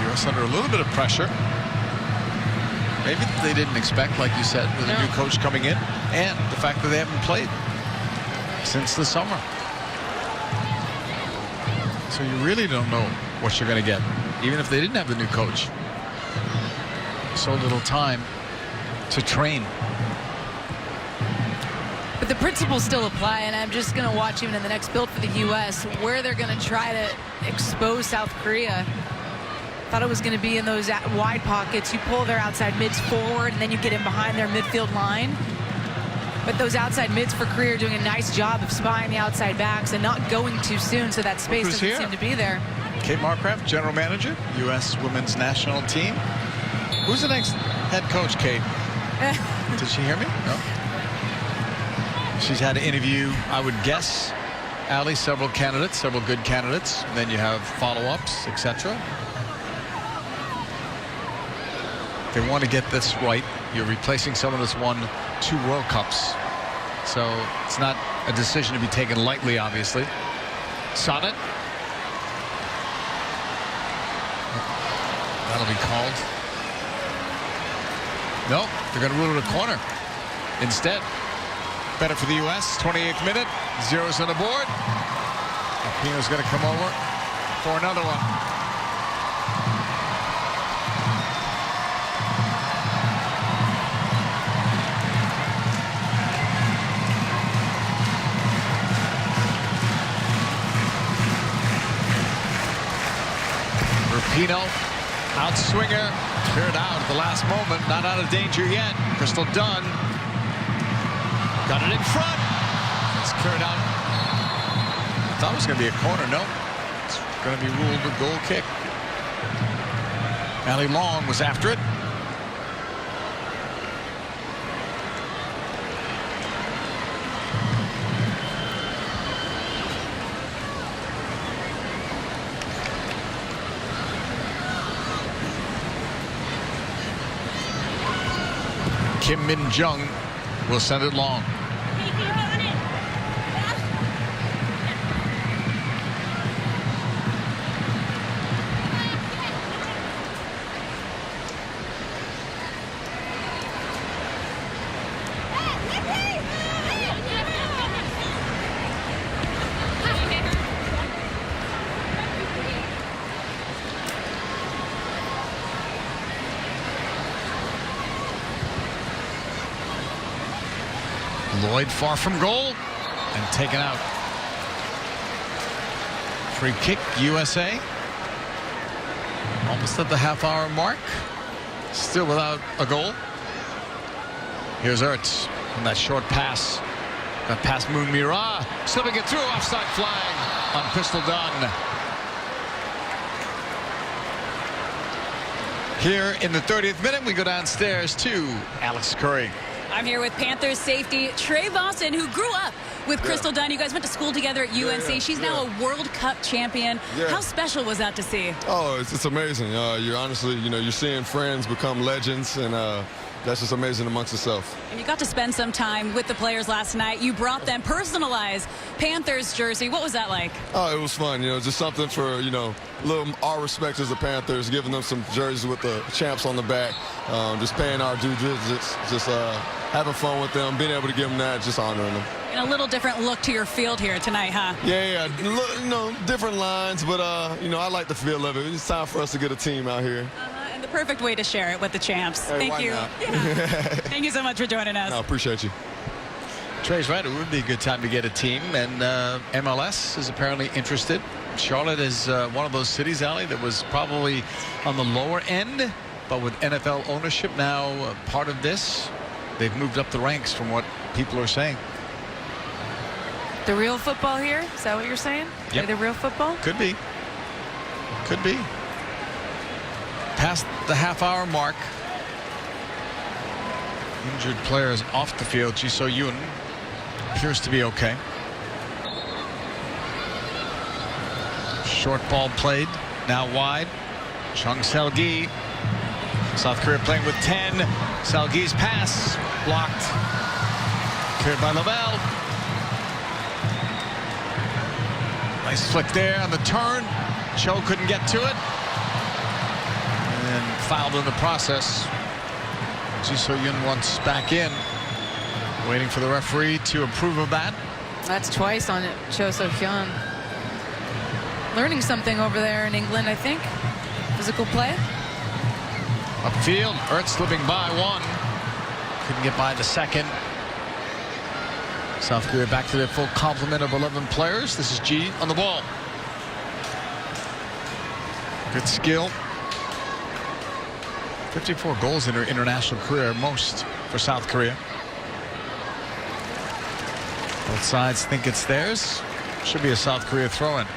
Speaker 6: U.S. under a little bit of pressure. Maybe they didn't expect, like you said, with a new coach coming in, and the fact that they haven't played since the summer. So you really don't know what you're going to get, even if they didn't have the new coach. So little time to train.
Speaker 7: But the principles still apply, and I'm just going to watch even in the next build for the U.S. where they're going to try to expose South Korea. Thought it was going to be in those wide pockets. You pull their outside mids forward, and then you get in behind their midfield line. But those outside mids for Korea are doing a nice job of spying the outside backs and not going too soon, so that space doesn't seem to be there.
Speaker 6: Kate Markgraf, general manager, U.S. women's national team. Who's the next head coach, Kate? Did she hear me? No. She's had to interview, I would guess, Allie, several candidates, several good candidates. And then you have follow-ups, etc. They want to get this right. You're replacing someone that's won 2 World Cups. So it's not a decision to be taken lightly, obviously. Uswnt. That'll be called. No, they're going to rule it a corner instead. Better for the U.S. 28th minute. 0's on the board. Pino's going to come over for another one. Pino, outswinger, cleared out at the last moment, not out of danger yet. Crystal Dunn got it in front. It's cleared out. I thought it was going to be a corner. No, it's going to be ruled a goal kick. Allie Long was after it. Kim Min-jung will send it long. Lloyd far from goal and taken out. Free kick, USA. Almost at the half-hour mark. Still without a goal. Here's Ertz on that short pass. That pass Moon Mira. Slipping it through. Offside flag on Crystal Dunn. Here in the 30th minute, we go downstairs to Alex Curry.
Speaker 9: I'm here with Panthers safety Trey Boston, who grew up with Crystal Dunn. You guys went to school together at UNC. She's now a World Cup champion. How special was that to see?
Speaker 10: Oh, it's amazing. You're honestly, you're seeing friends become legends, and that's just amazing amongst itself.
Speaker 9: And you got to spend some time with the players last night. You brought them personalized Panthers jersey. What was that like? Oh,
Speaker 10: it was fun. Just something for, little our respect as the Panthers, giving them some jerseys with the champs on the back, just paying our due diligence, just having fun with them, being able to give them that, just honoring them.
Speaker 9: And a little different look to your field here tonight, huh?
Speaker 10: Yeah, different lines, but, I like the feel of it. It's time for us to get a team out here.
Speaker 9: And the perfect way to share it with the champs.
Speaker 10: Hey,
Speaker 9: Thank you. Yeah. Thank you so much for joining us.
Speaker 10: I appreciate you.
Speaker 6: Trey's right. It would be a good time to get a team, and MLS is apparently interested. Charlotte is one of those cities, Allie, that was probably on the lower end, but with NFL ownership now part of this, they've moved up the ranks from what people are saying.
Speaker 7: The real football here? Is that what you're saying?
Speaker 6: Yep.
Speaker 7: The real football?
Speaker 6: Could be. Could be. Past the half-hour mark. Injured players off the field. Ji So-yun appears to be okay. Short ball played. Now wide. Chung Sel-gi. South Korea playing with 10. Sel-gi's pass blocked. Cleared by Lavelle. Nice flick there on the turn. Cho couldn't get to it. And fouled in the process. Ji So-yun wants back in. Waiting for the referee to approve of that.
Speaker 7: That's twice on it, Cho So-hyun. Learning something over there in England, I think. Physical play.
Speaker 6: Upfield, Ertz slipping by one. Couldn't get by the second. South Korea back to their full complement of 11 players. This is Ji on the ball. Good skill. 54 goals in her international career, most for South Korea. Both sides think it's theirs. Should be a South Korea throw-in.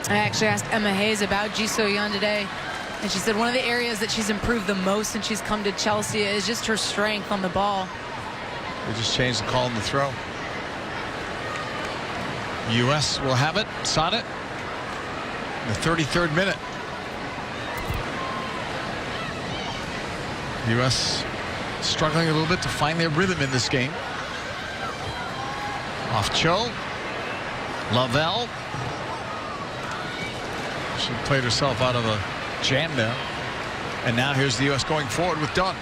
Speaker 7: I actually asked Emma Hayes about Ji So-yeon today, and she said one of the areas that she's improved the most since she's come to Chelsea is just her strength on the ball.
Speaker 6: They just changed the call on the throw. U.S. will have it. Sonnet in the 33rd minute. U.S. struggling a little bit to find their rhythm in this game. Off Cho. Lavelle. She played herself out of a jam there. And now here's the U.S. going forward with Dunn.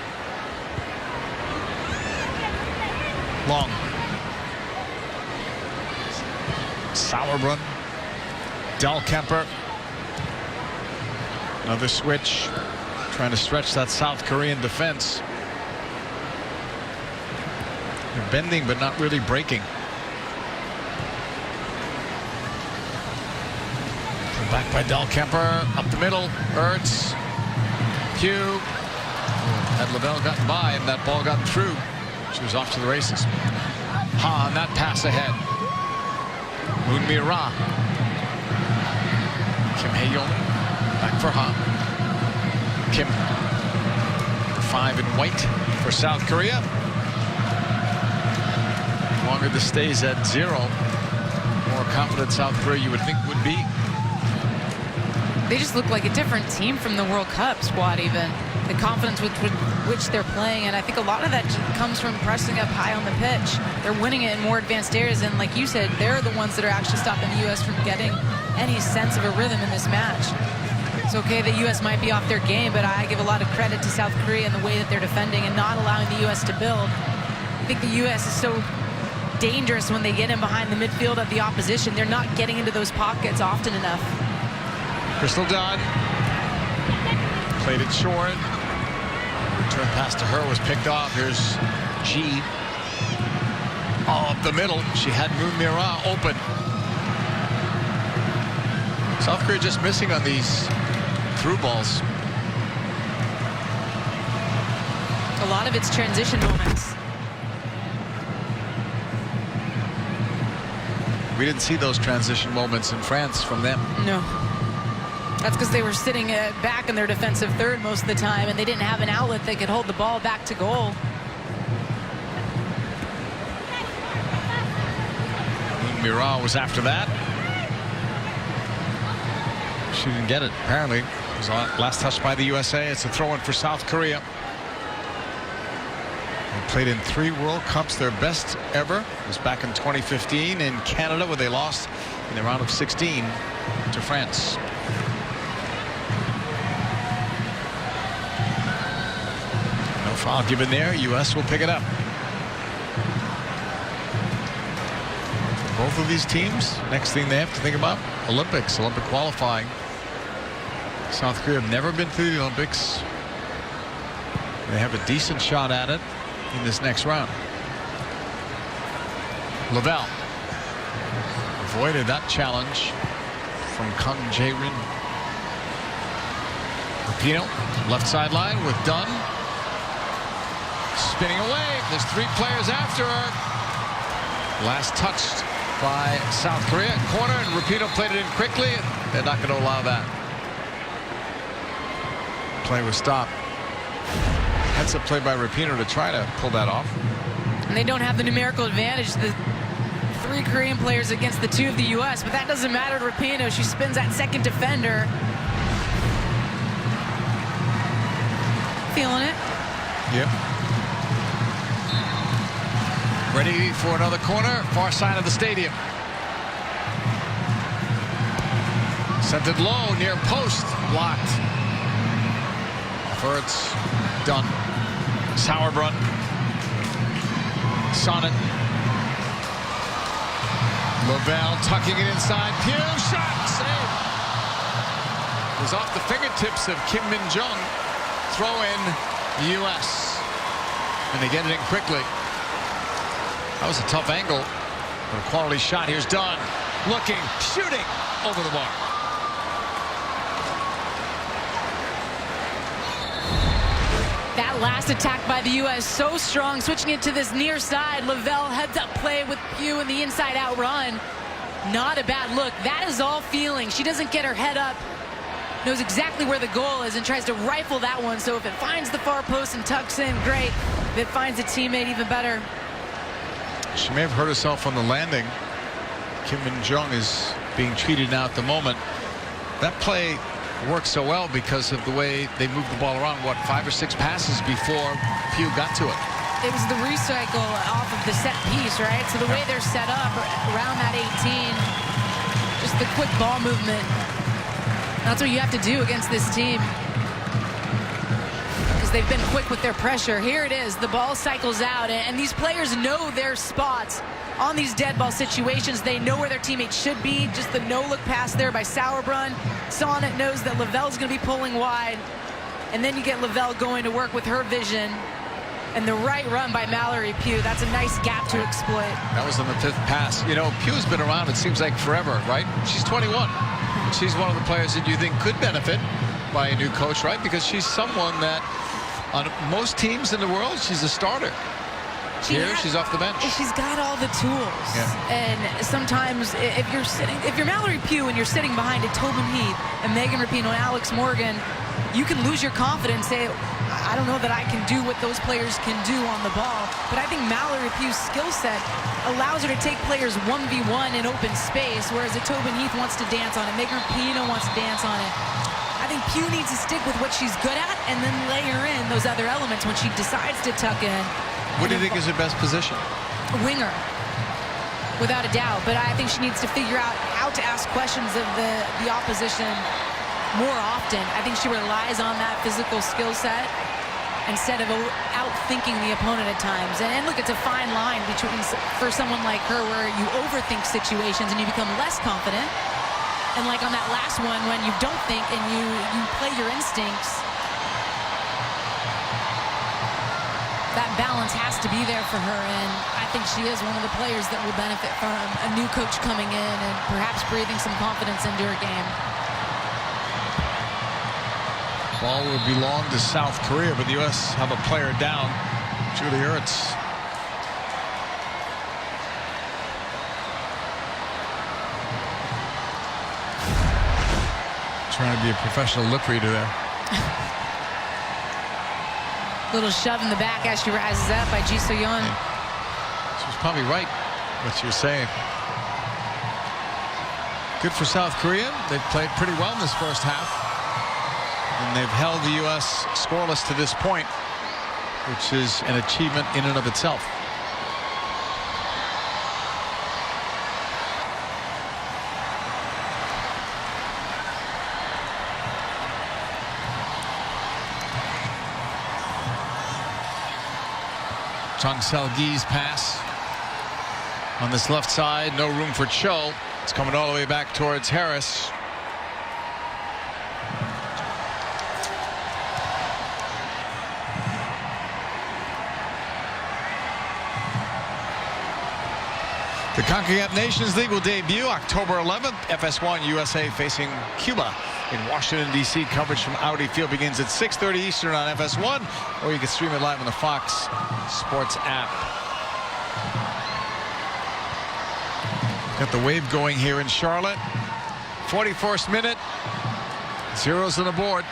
Speaker 6: Long. Sauerbrunn. Dahlkemper. Another switch. Trying to stretch that South Korean defense. They're bending but not really breaking. Back by Dahlkemper. Up the middle. Ertz. Pugh. Had Lavelle gotten by and that ball gotten through, she was off to the races. Ha on that pass ahead. Moon Mi-ra. Kim Hae-young. Back for Ha. Kim. 5 in white for South Korea. The longer this stays at 0, more confident South Korea you would think would be.
Speaker 7: They just look like a different team from the World Cup squad even. The confidence with which they're playing, and I think a lot of that comes from pressing up high on the pitch. They're winning it in more advanced areas, and like you said, they're the ones that are actually stopping the U.S. from getting any sense of a rhythm in this match. It's okay that U.S. might be off their game, but I give a lot of credit to South Korea and the way that they're defending and not allowing the U.S. to build. I think the U.S. is so dangerous when they get in behind the midfield of the opposition. They're not getting into those pockets often enough.
Speaker 6: Crystal Dunn played it short. Return pass to her was picked off. Here's G. All up the middle. She had Moon Mi-ra open. South Korea just missing on these through balls.
Speaker 7: A lot of it's transition moments.
Speaker 6: We didn't see those transition moments in France from them.
Speaker 7: No. That's because they were sitting back in their defensive third most of the time, and they didn't have an outlet that could hold the ball back to goal.
Speaker 6: Moon Mi-ra was after that. She didn't get it, apparently. It was last touch by the USA. It's a throw-in for South Korea. They played in 3 World Cups. Their best ever was back in 2015 in Canada, where they lost in the round of 16 to France. Foul given there. U.S. will pick it up. Both of these teams, next thing they have to think about, Olympics, Olympic qualifying. South Korea have never been to the Olympics. They have a decent shot at it in this next round. Lavelle avoided that challenge from Kang Jae-rin. Rapinoe, left sideline with Dunn. Spinning away. There's 3 players after her. Last touched by South Korea. Corner, and Rapinoe played it in quickly. They're not going to allow that. Play was stopped. That's a play by Rapinoe to try to pull that off.
Speaker 7: And they don't have the numerical advantage. The 3 Korean players against the 2 of the U.S., but that doesn't matter to Rapinoe. She spins that second defender. Feeling it.
Speaker 6: Yep. Ready for another corner, far side of the stadium. Sent it low, near post, blocked. Ertz, Dunn, Sauerbrunn, Sonnet. Lavelle tucking it inside. Pugh, shot, save. It was off the fingertips of Kim Min-jung. Throw in U.S. And they get it in quickly. That was a tough angle, but a quality shot. Here's Dunn, looking, shooting, over the bar.
Speaker 7: That last attack by the U.S. so strong, switching it to this near side. Lavelle heads up play with Pugh in the inside out run. Not a bad look. That is all feeling. She doesn't get her head up, knows exactly where the goal is and tries to rifle that one. So if it finds the far post and tucks in, great. If it finds a teammate, even better.
Speaker 6: She may have hurt herself on the landing. Kim Min-jung is being treated now at the moment. That play worked so well because of the way they moved the ball around. What, 5 or 6 passes before Pugh got to it?
Speaker 7: It was the recycle off of the set piece, right? So the way they're set up around that 18, just the quick ball movement. That's what you have to do against this team, because they've been quick with their pressure. Here it is. The ball cycles out, and these players know their spots on these dead ball situations. They know where their teammates should be. Just the no-look pass there by Sauerbrunn. Uswnt knows that Lavelle's going to be pulling wide, and then you get Lavelle going to work with her vision. And the right run by Mallory Pugh. That's a nice gap to exploit. That was on the 5th pass. You know, Pugh's been around, it seems like, forever, right? She's 21. She's one of the players that you think could benefit by a new coach, right? Because she's someone that on most teams in the world, she's a starter. Here, she's off the bench. She's got all the tools. Yeah. And sometimes if you're Mallory Pugh and you're sitting behind a Tobin Heath and Megan Rapinoe and Alex Morgan, you can lose your confidence, say, I don't know that I can do what those players can do on the ball. But I think Mallory Pugh's skill set allows her to take players 1v1 in open space, whereas a Tobin Heath wants to dance on it. Megan Rapinoe wants to dance on it. I think Pugh needs to stick with what she's good at and then layer in those other elements when she decides to tuck in.
Speaker 6: What do you think is her best position?
Speaker 7: Winger, without a doubt. But I think she needs to figure out how to ask questions of the opposition more often. I think she relies on that physical skill set instead of outthinking the opponent at times. And look, it's a fine line between, for someone like her, where you overthink situations and you become less confident, and like on that last one, when you don't think and you play your instincts. That balance has to be there for her, and I think she is one of the players that will benefit from a new coach coming in and perhaps breathing some confidence into her game.
Speaker 6: Ball will belong to South Korea, but the U.S. have a player down, Julie Ertz. Trying to be a professional lip reader there.
Speaker 7: Little shove in the back as she rises up by Ji So-yeon.
Speaker 6: She was probably right what she was saying. Good for South Korea. They've played pretty well in this first half, and they've held the U.S. scoreless to this point, which is an achievement in and of itself. Chung Sel-gi's pass on this left side, no room for Cho. It's coming all the way back towards Harris. The CONCACAF Nations League will debut October 11th. FS1 USA facing Cuba in Washington, D.C. Coverage from Audi Field begins at 6:30 Eastern on FS1, or you can stream it live on the Fox Sports app. Got the wave going here in Charlotte. 41st minute. Zeros on the board.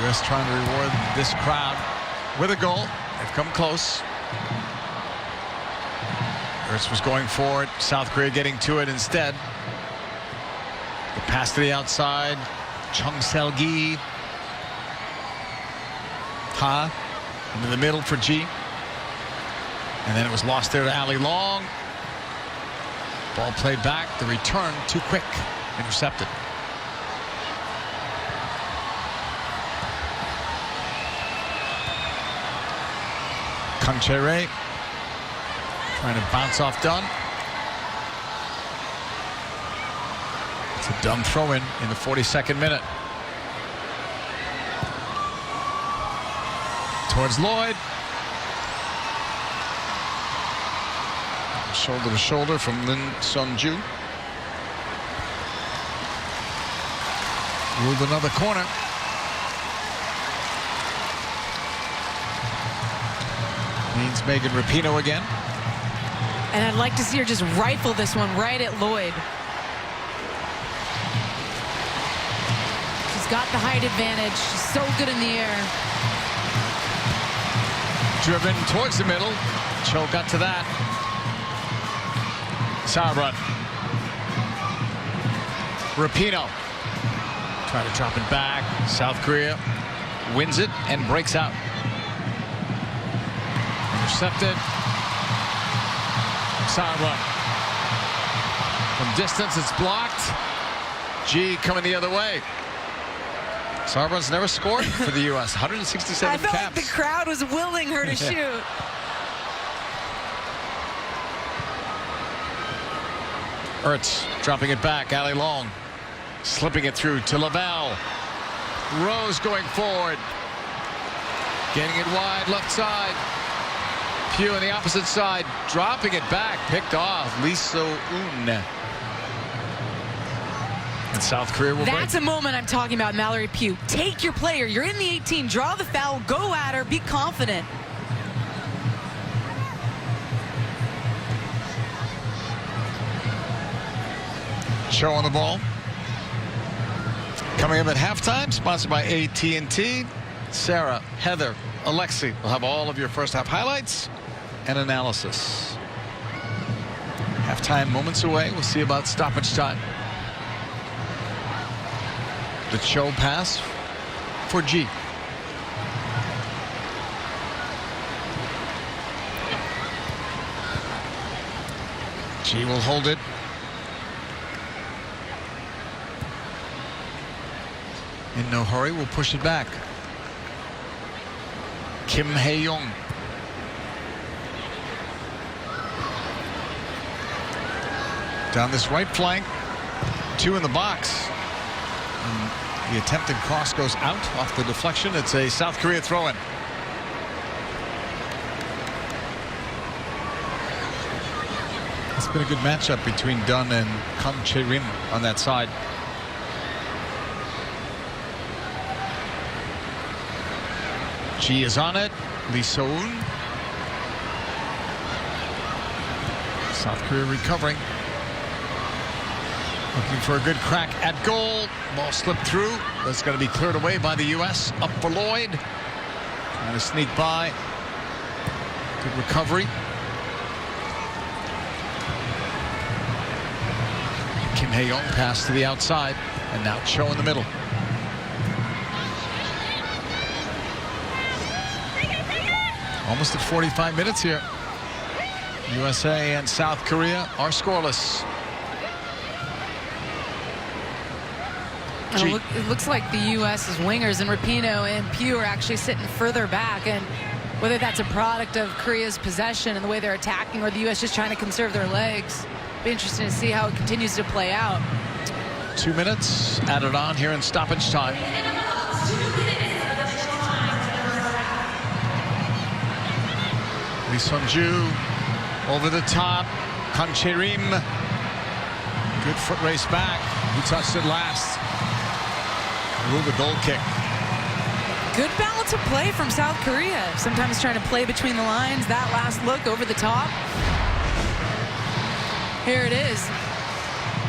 Speaker 6: U.S. trying to reward this crowd with a goal. They've come close. Ertz was going for it. South Korea getting to it instead. The pass to the outside. Chung Sel-gi. Ha. Into the middle for Ji. And then it was lost there to Ali Long. Ball played back. The return too quick. Intercepted. Kang Chae-rae trying to bounce off Dunn. It's a dumb throw-in the 42nd minute. Towards Lloyd. Shoulder to shoulder from Lin Sun-ju. Ruled another corner. Means Megan Rapinoe again.
Speaker 7: And I'd like to see her just rifle this one right at Lloyd. She's got the height advantage. She's so good in the air.
Speaker 6: Driven towards the middle. Cho got to that. Sauerbrunn. Rapinoe. Trying to drop it back. South Korea wins it and breaks out. Intercepted. Sauerbrunn. From distance, it's blocked. G coming the other way. Sauerbrunn's never scored for the U.S. 167
Speaker 7: I felt
Speaker 6: caps.
Speaker 7: like the crowd was willing her to shoot.
Speaker 6: Ertz dropping it back. Ali Long slipping it through to Lavelle. Rose going forward. Getting it wide, left side. Pugh on the opposite side, dropping it back, picked off. Uswnt. And South Korea will
Speaker 7: That's a moment I'm talking about, Mallory Pugh. Take your player. You're in the 18. Draw the foul. Go at her. Be confident.
Speaker 6: Cho on the ball. Coming up at halftime, sponsored by AT&T. Sarah, Heather, Alexi will have all of your first half highlights and analysis. Halftime moments away. We'll see about stoppage time. The Cho pass for G. G will hold it. In no hurry, we'll push it back. Kim Hae-young. Down this right flank. Two in the box. And the attempted cross goes out off the deflection. It's a South Korea throw-in. It's been a good matchup between Dunn and Kang Chae-rim on that side. G is on it. Lee So-eun. South Korea recovering. Looking for a good crack at goal. Ball slipped through. That's going to be cleared away by the U.S. Up for Lloyd. Trying to sneak by. Good recovery. Kim Hae-young pass to the outside. And now Cho in the middle. Almost at 45 minutes here. USA and South Korea are scoreless.
Speaker 7: It looks like the U.S.'s wingers and Rapinoe and Pugh are actually sitting further back. And whether that's a product of Korea's possession and the way they're attacking or the U.S. just trying to conserve their legs. Be interesting to see how it continues to play out.
Speaker 6: 2 minutes added on here in stoppage time. Lee Sun-ju over the top. Kang Chae-rim. Good foot race back. Who touched it last? The goal kick.
Speaker 7: Good balance of play from South Korea. Sometimes trying to play between the lines. That last look over the top. Here it is.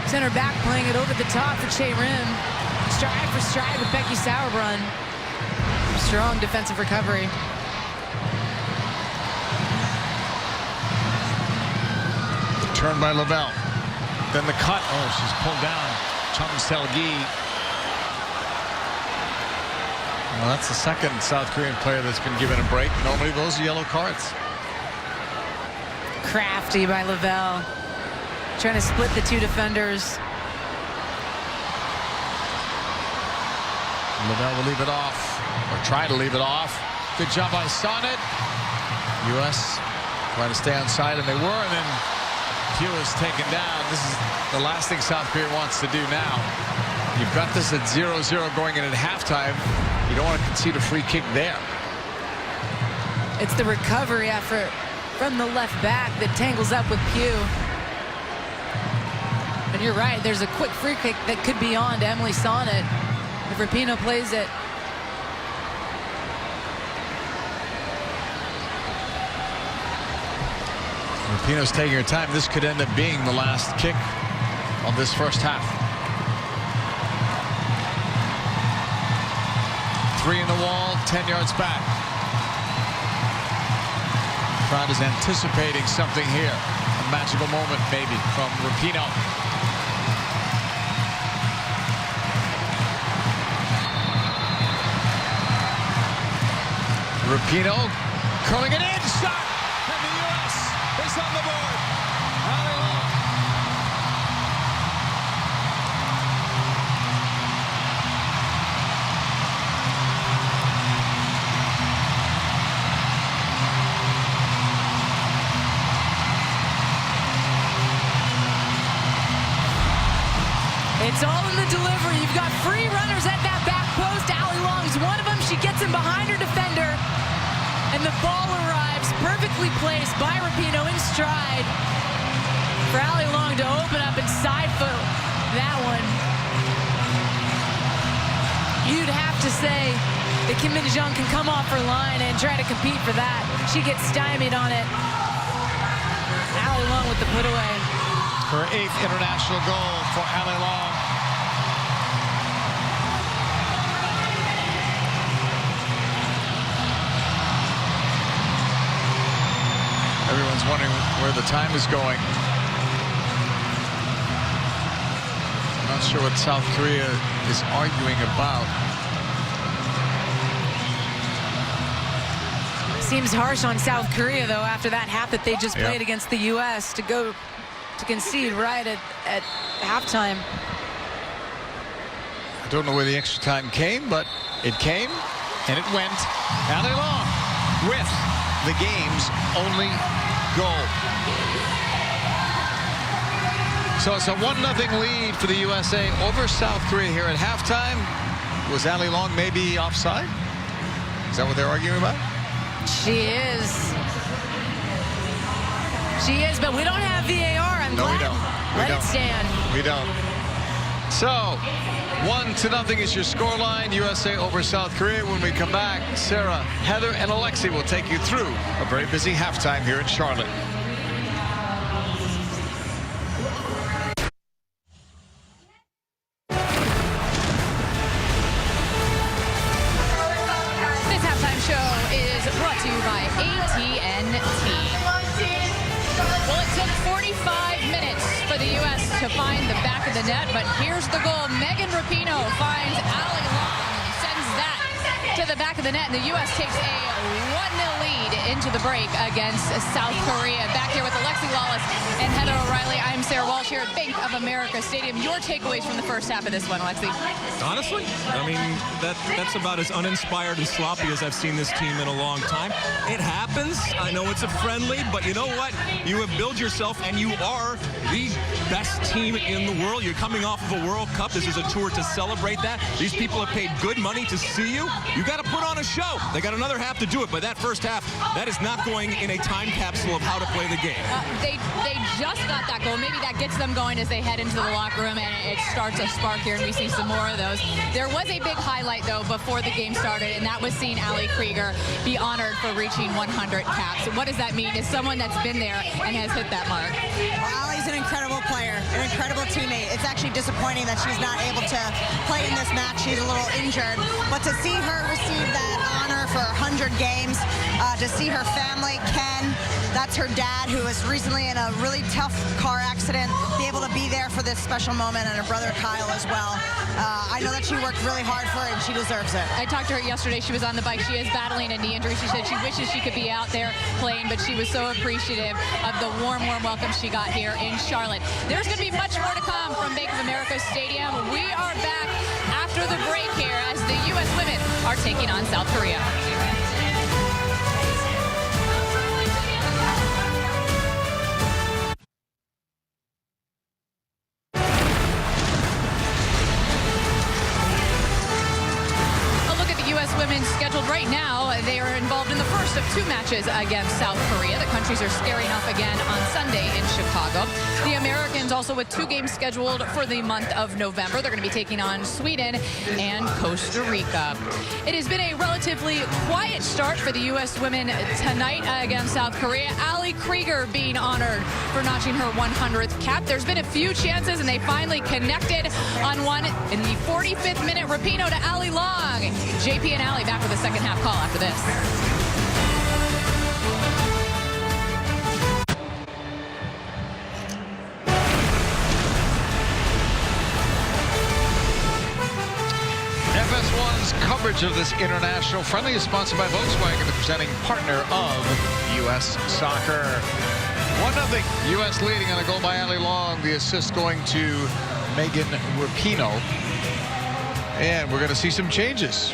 Speaker 7: Center back playing it over the top for Chae-rim. Stride for stride with Becky Sauerbrunn. Strong defensive recovery.
Speaker 6: Turn by Lavelle. Then the cut. Oh, she's pulled down. Chung Sel-gi. Well, that's the second South Korean player that's been given a break. Normally those are yellow cards.
Speaker 7: Crafty by Lavelle. Trying to split the two defenders.
Speaker 6: Lavelle will leave it off. Or try to leave it off. Good job by Sonnet. U.S. trying to stay on side, and they were. And then Pugh is taken down. This is the last thing South Korea wants to do now. You've got this at 0-0 going in at halftime. You don't want to concede a free kick there.
Speaker 7: It's the recovery effort from the left back that tangles up with Pugh. And you're right, there's a quick free kick that could be on to Emily Sonnet if Rapinoe plays it.
Speaker 6: Rapinoe's taking her time. This could end up being the last kick of this first half. 3 in the wall, 10 yards back. Crowd is anticipating something here. A magical moment, maybe, from Rapinoe. Rapinoe curling it in, shot, and the U.S. is on the board. Allie Long.
Speaker 7: It's all in the delivery. You've got free runners at that back post. Allie Long's one of them. She gets him behind her defender. And the ball arrives perfectly placed by Rapinoe in stride for Allie Long to open up and side foot that one. You'd have to say that Kim Min-jung can come off her line and try to compete for that. She gets stymied on it. Allie Long with the put away.
Speaker 6: Her 8th international goal for Allie Long. Everyone's wondering where the time is going. I'm not sure what South Korea is arguing about.
Speaker 7: Seems harsh on South Korea, though, after that half that they just played against the U.S. to go to concede right at halftime.
Speaker 6: I don't know where the extra time came, but it came and it went. Allie Long with the game's only goal. So it's a 1-0 lead for the USA over South Korea here at halftime. Was Allie Long maybe offside? Is that what they're arguing about?
Speaker 7: She is. She is, but we don't have VAR.
Speaker 6: No, we don't.
Speaker 7: Let it stand.
Speaker 6: We don't. So, 1-0 is your scoreline. USA over South Korea. When we come back, Sarah, Heather, and Alexi will take you through a very busy halftime here in Charlotte.
Speaker 1: This halftime show is brought to you by AT&T. Well, it took 45 minutes for the U.S. to find the back of the net, but here's the goal. Megan Rapinoe finds Allie Long, sends that to the back of the net, and the U.S. takes a 1-0 lead into the break against South Korea. Back here with Alexi Lawless and Heather O'Reilly. I'm Sarah Walsh here at Bank of America Stadium. Your takeaways from the first half of this one, Alexi?
Speaker 4: Honestly, I mean, that's about as uninspired and sloppy as I've seen this team in a long time. It happens. I know it's a friendly, but you know what? You have built yourself, and you are the best team in the world. You're coming off of a World Cup. This is a tour to celebrate that. These people have paid good money to see you. You got to put on a show. They got another half to do it, but that first half, that is not going in a time capsule of how to play the game.
Speaker 1: They just got that goal. Maybe that gets them going as they head into the locker room, and it starts a spark here, and we see some more of those. There was a big highlight, though, before the game started, and that was seeing Allie Krieger be honored for reaching 100 caps. What does that mean? As someone that's been there and has hit that mark.
Speaker 3: Well, Allie's an incredible player, an incredible teammate. It's actually disappointing that she's not able to play in this match. She's a little injured, but to see her receive that honor for 100 games, to see her family, Ken, that's her dad, who was recently in a really tough car accident, be able to be there for this special moment, and her brother Kyle as well. I know that she worked really hard for it, and she deserves it.
Speaker 1: I talked to her yesterday. She was on the bike. She is battling a knee injury. She said she wishes she could be out there playing, but she was so appreciative of the warm welcome she got here in Charlotte. There's going to be much more to come from Bank of America Stadium. We are back after the break here as the U.S. women are taking on South Korea. women scheduled right now. They are involved in the first of 2 matches against South Korea. The countries are squaring off again on Sunday in Chicago. The Americans also with 2 games scheduled for the month of November. They're going to be taking on Sweden and Costa Rica. It has been a relatively quiet start for the U.S. women tonight against South Korea. Ali Krieger being honored for notching her 100th cap. There's been a few chances, and they finally connected on one in the 45th minute. Rapinoe to Ali Long. JP and Ali back with a second half call after this.
Speaker 6: FS1's coverage of this international friendly is sponsored by Volkswagen, the presenting partner of U.S. Soccer. 1-0. U.S. leading on a goal by Ali Long. The assist going to Megan Rapinoe. And we're going to see some changes.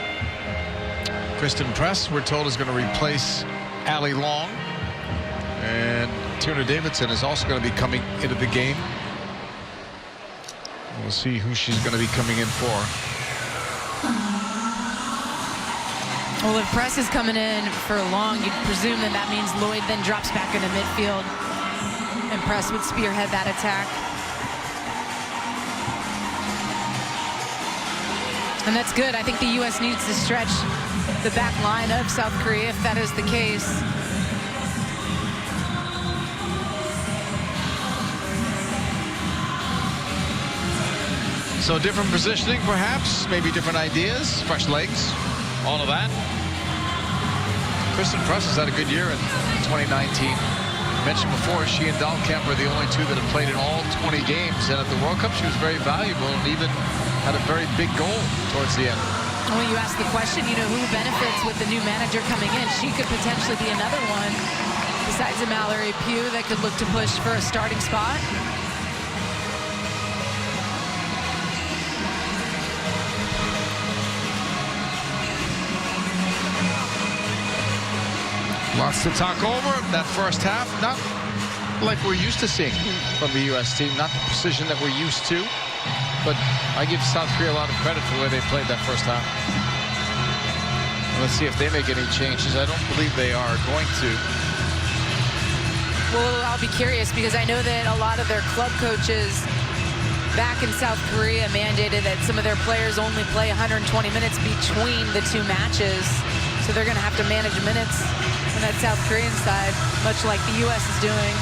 Speaker 6: Kristen Press, we're told, is going to replace Ali Long. And Tuna Davidson is also going to be coming into the game. We'll see who she's going to be coming in for.
Speaker 7: Well, if Press is coming in for Long, you'd presume that means Lloyd then drops back into midfield, and Press would spearhead that attack. And that's good. I think the U.S. needs to stretch the back line of South Korea if that is the case.
Speaker 6: So different positioning, perhaps, maybe different ideas, fresh legs, all of that. Kristen Press has had a good year in 2019. Mentioned before, she and Dahlkemp are the only 2 that have played in all 20 games. And at the World Cup, she was very valuable and even had a very big goal towards the end.
Speaker 7: Well, you asked the question, you know, who benefits with the new manager coming in? She could potentially be another one, besides a Mallory Pugh, that could look to push for a starting spot.
Speaker 6: Lots to talk over. That first half, not like we're used to seeing from the U.S. team. Not the precision that we're used to. But I give South Korea a lot of credit for the way they played that first half. Let's see if they make any changes. I don't believe they are going to.
Speaker 7: Well, I'll be curious because I know that a lot of their club coaches back in South Korea mandated that some of their players only play 120 minutes between the 2 matches. So they're going to have to manage minutes on that South Korean side, much like the U.S. is doing.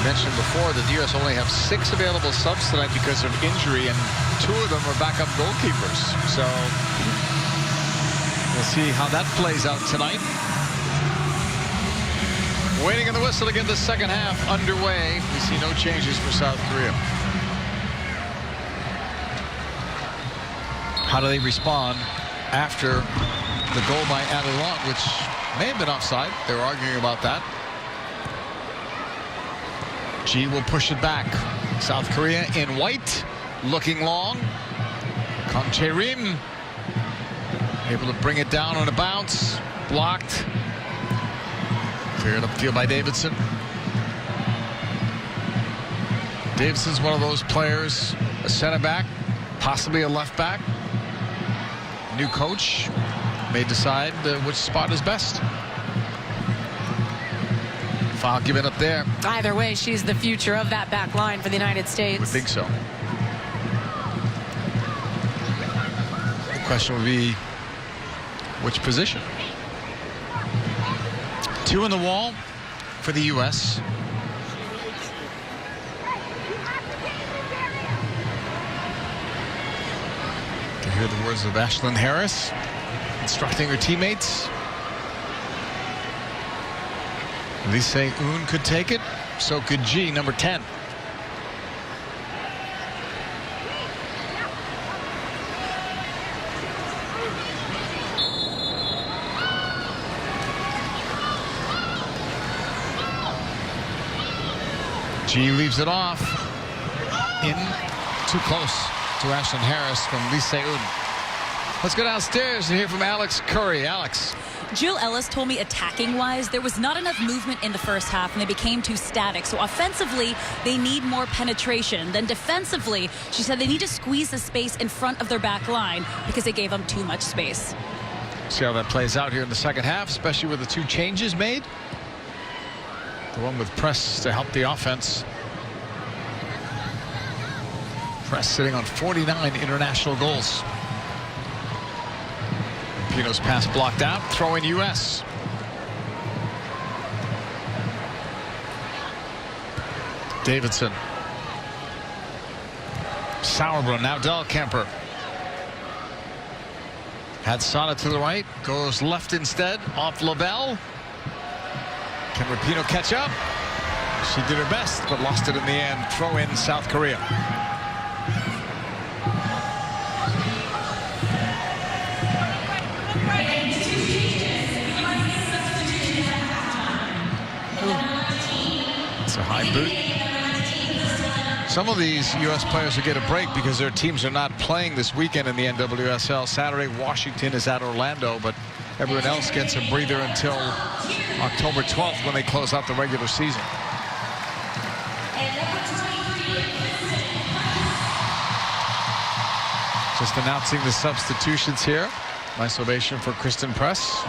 Speaker 6: Mentioned before that the U.S. only have 6 available subs tonight because of injury, and 2 of them are backup goalkeepers. So we'll see how that plays out tonight. Waiting on the whistle to get the second half underway. We see no changes for South Korea. How do they respond after the goal by Ali Long, which may have been offside? They were arguing about that. G will push it back. South Korea in white, looking long. Kang Chae-rim able to bring it down on a bounce. Blocked. Cleared upfield by Davidson. Davidson's one of those players, a center back, possibly a left back. New coach may decide which spot is best. Foul given up there.
Speaker 7: Either way, she's the future of that back line for the United States.
Speaker 6: Would think so. The question would be, which position? 2 in the wall for the U.S. To hear the words of Ashlyn Harris instructing her teammates. Lee Se-eun could take it. So could G, number 10. G leaves it off. In too close to Ashlyn Harris from Lee Se-eun. Let's go downstairs and hear from Alex Curry. Alex.
Speaker 9: Jill Ellis told me attacking-wise, there was not enough movement in the first half, and they became too static. So offensively, they need more penetration. Then defensively, she said they need to squeeze the space in front of their back line because they gave them too much space.
Speaker 6: See how that plays out here in the second half, especially with the 2 changes made. The one with Press to help the offense. Press sitting on 49 international goals. Pino's pass blocked out. Throw in U.S. Davidson. Sauerbrunn, now Dahlkemper. Had Sonnet to the right, goes left instead, off Lavelle. Can Rapinoe catch up? She did her best, but lost it in the end. Throw in South Korea. It's a high boot. Some of these U.S. players will get a break because their teams are not playing this weekend in the NWSL. Saturday, Washington is at Orlando, but everyone else gets a breather until October 12th when they close out the regular season. Just announcing the substitutions here. Nice ovation for Kristen Press.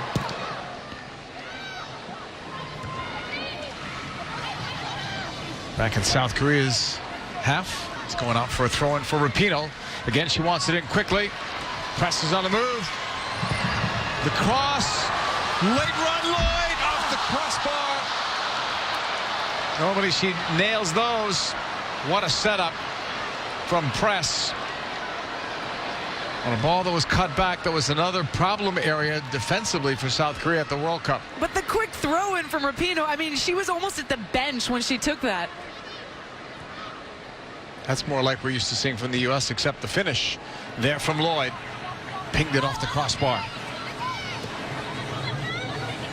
Speaker 6: Back in South Korea's half. It's going out for a throw-in for Rapinoe. Again, she wants it in quickly. Press is on the move. The cross. Late run, Lloyd off the crossbar. Normally she nails those. What a setup from Press. On a ball that was cut back, that was another problem area defensively for South Korea at the World Cup.
Speaker 7: But the quick throw-in from Rapinoe, I mean, she was almost at the bench when she took that.
Speaker 6: That's more like we're used to seeing from the U.S., except the finish there from Lloyd. Pinged it off the crossbar.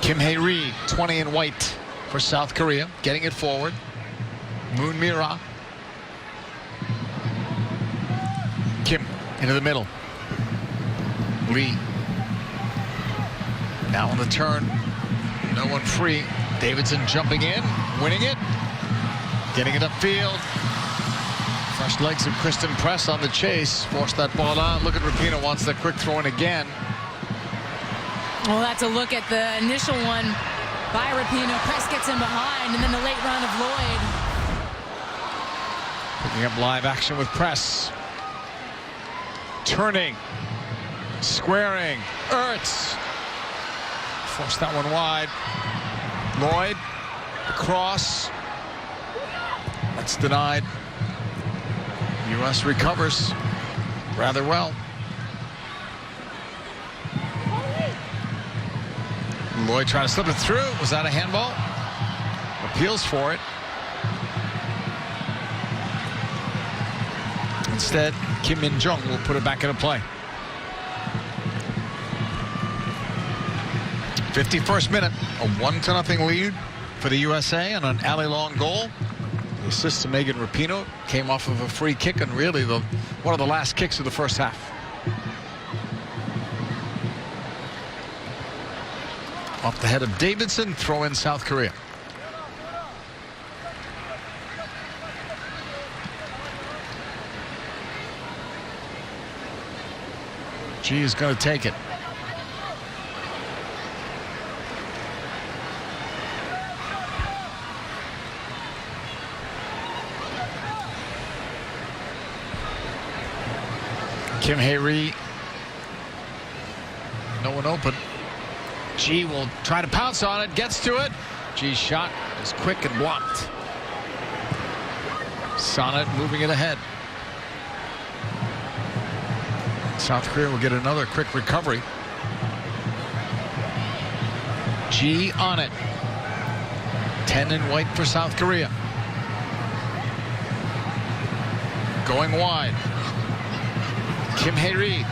Speaker 6: Kim Hae-ri, 20 in white for South Korea, getting it forward. Moon Mira. Kim into the middle. Lee. Now on the turn. No one free. Davidson jumping in, winning it. Getting it upfield. Fresh legs of Kristen Press on the chase. Forced that ball out. Look at Rapinoe, wants that quick throw in again.
Speaker 7: Well, that's a look at the initial one by Rapinoe. Press gets in behind, and then the late run of Lloyd.
Speaker 6: Picking up live action with Press. Turning. Squaring. Ertz. Forced that one wide. Lloyd. Across. That's denied. U.S. recovers rather well. Lloyd trying to slip it through. Was that a handball? Appeals for it. Instead, Kim Min-jung will put it back into play. 51st minute, a 1-0 lead for the USA on an alley long goal. The assist to Megan Rapinoe came off of a free kick, and really one of the last kicks of the first half. Off the head of Davidson, throw in South Korea. G is going to take it. Kim Hae-ri. No one open. G will try to pounce on it, gets to it. G's shot is quick and blocked. Sonnet moving it ahead. South Korea will get another quick recovery. G on it. 10 in white for South Korea. Going wide. Kim Hae-ri.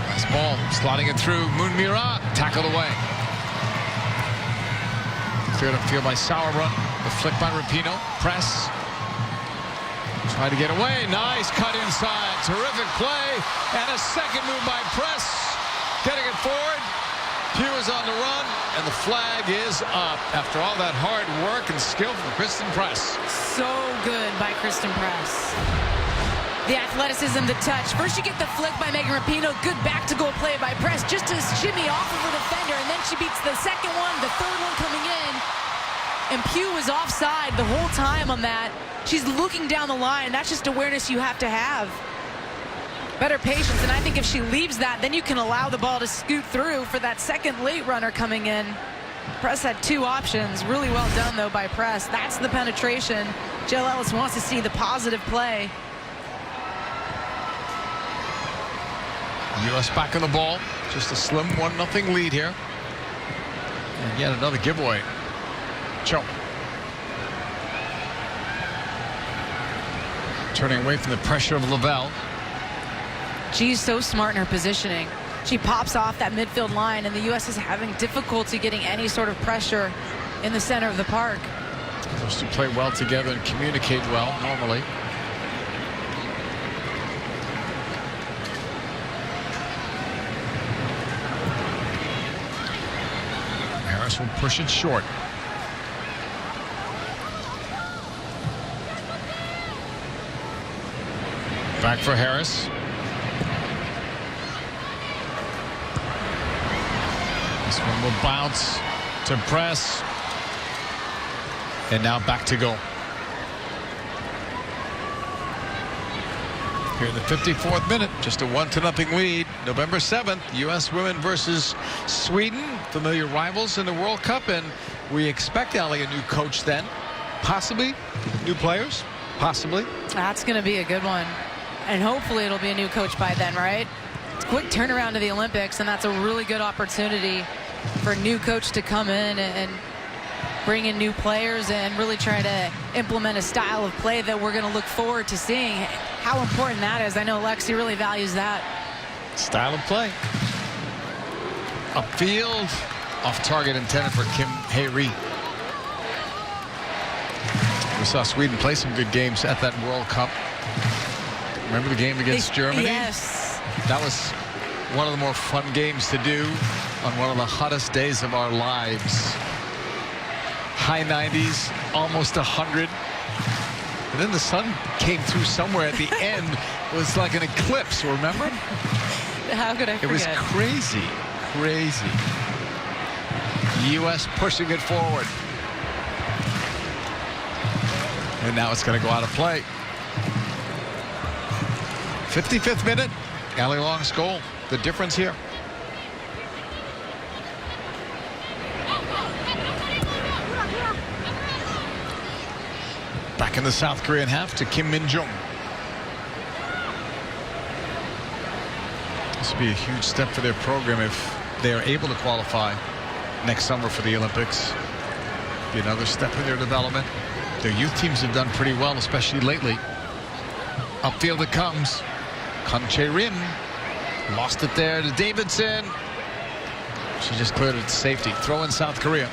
Speaker 6: Nice ball, slotting it through. Moon Mira, tackled away. Cleared upfield by Sauerbrunn. The flick by Rapinoe. Press. Try to get away. Nice cut inside. Terrific play. And a second move by Press. getting it forward. Pugh is on the run, and the flag is up after all that hard work and skill from Kristen Press.
Speaker 7: So good by Kristen Press. The athleticism, the touch. First you get the flick by Megan Rapinoe. Good back-to-goal play by Press just to shimmy off of her defender, and then she beats the second one, the third one coming in. And Pugh was offside the whole time on that. She's looking down the line. That's just awareness you have to have. Better patience, and I think if she leaves that, then you can allow the ball to scoot through for that second late runner coming in. Press had two options. Really well done, though, by Press. That's the penetration. Jill Ellis wants to see the positive play.
Speaker 6: U.S. back on the ball. Just a slim 1-0 lead here. And yet another giveaway. Cho. Turning away from the pressure of Lavelle.
Speaker 7: She's so smart in her positioning. She pops off that midfield line, and the U.S. is having difficulty getting any sort of pressure in the center of the park.
Speaker 6: Those two play well together and communicate well normally. Harris will push it short. Back for Harris. This one will bounce to Press. And now back to goal. Here in the 54th minute, just a 1-0 lead. November 7th, U.S. women versus Sweden, familiar rivals in the World Cup, and we expect, Allie, a new coach then. Possibly new players, possibly.
Speaker 7: That's going to be a good one. And hopefully it'll be a new coach by then, right? It's a quick turnaround to the Olympics, and that's a really good opportunity for a new coach to come in and bring in new players and really try to implement a style of play that we're going to look forward to seeing. How important that is. I know Lexi really values that.
Speaker 6: Style of play. Upfield, off target intended for Kim Hae-ri. We saw Sweden play some good games at that World Cup. Remember the game against Germany?
Speaker 7: Yes.
Speaker 6: That was one of the more fun games to do on one of the hottest days of our lives. High 90s, almost 100. And then the sun came through somewhere at the end. It was like an eclipse, remember?
Speaker 7: How could I forget?
Speaker 6: It was crazy, crazy. U.S. pushing it forward. And now it's going to go out of play. 55th minute, Allie Long's goal. The difference here. Back in the South Korean half to Kim Min-jung. This would be a huge step for their program if they are able to qualify next summer for the Olympics. Be another step in their development. Their youth teams have done pretty well, especially lately. Upfield it comes. Kun Chae-rim lost it there to Davidson. She just cleared it to safety. Throw in South Korea.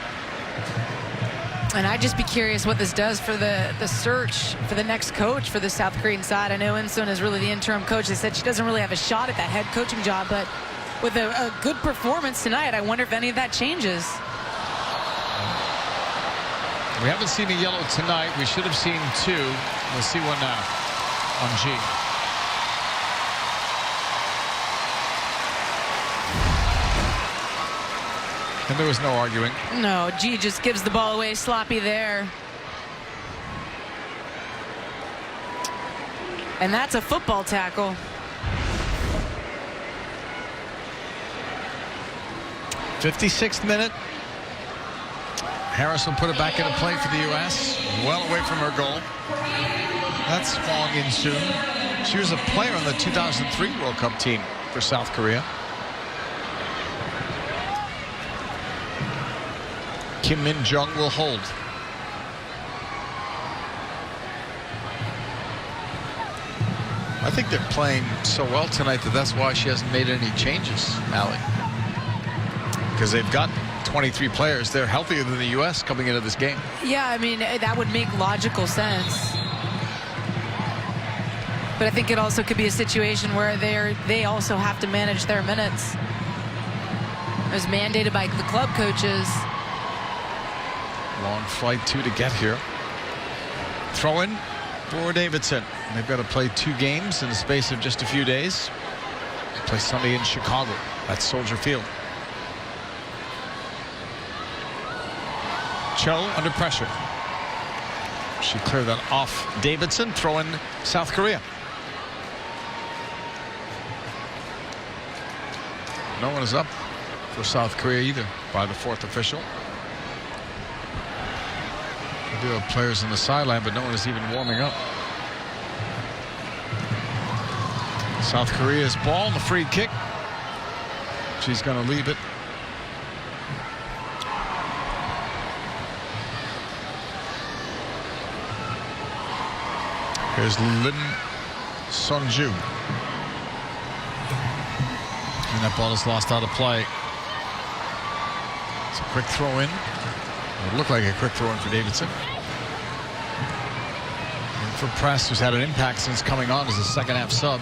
Speaker 7: And I'd just be curious what this does for the search for the next coach for the South Korean side. I know Uswnt is really the interim coach. They said she doesn't really have a shot at that head coaching job, but with a good performance tonight, I wonder if any of that changes.
Speaker 6: We haven't seen a yellow tonight. We should have seen two. We'll see one now on G. And there was no arguing.
Speaker 7: No, G just gives the ball away sloppy there. And that's a football tackle.
Speaker 6: 56th minute. Harris will put it back into play for the U.S. Well away from her goal. That's Hwang In-soon. She was a player on the 2003 World Cup team for South Korea. Kim Min-jung will hold. I think they're playing so well tonight that's why she hasn't made any changes, Allie. Because they've got 23 players. They're healthier than the U.S. coming into this game.
Speaker 7: Yeah, I mean, that would make logical sense. But I think it also could be a situation where they also have to manage their minutes. It was mandated by the club coaches.
Speaker 6: Long flight, too, to get here. Throw in for Davidson. They've got to play 2 games in the space of just a few days. They play Sunday in Chicago at Soldier Field. Cho under pressure. She cleared that off Davidson. Throw in South Korea. No one is up for South Korea either by the 4th official. We do have players in the sideline, but no one is even warming up. South Korea's ball and the free kick. She's going to leave it. Here's Lim Sungju. And that ball is lost out of play. It's a quick throw in. It looked like a quick throw in for Davidson. And for Press, who's had an impact since coming on as a second-half sub.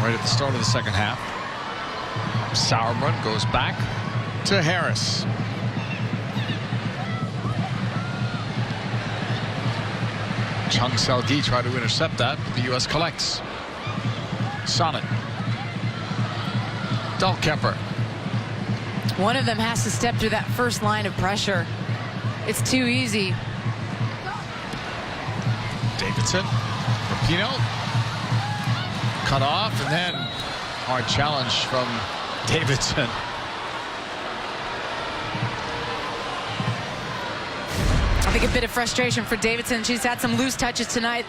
Speaker 6: Right at the start of the second half. Sauerbrunn goes back to Harris. Chung Seo-gi tried to intercept that, but the U.S. collects. Sonnet. Dahlkemper.
Speaker 7: One of them has to step through that first line of pressure. It's too easy.
Speaker 6: Davidson. Rapinoe. Cut off, and then hard challenge from Davidson.
Speaker 7: I think a bit of frustration for Davidson. She's had some loose touches tonight.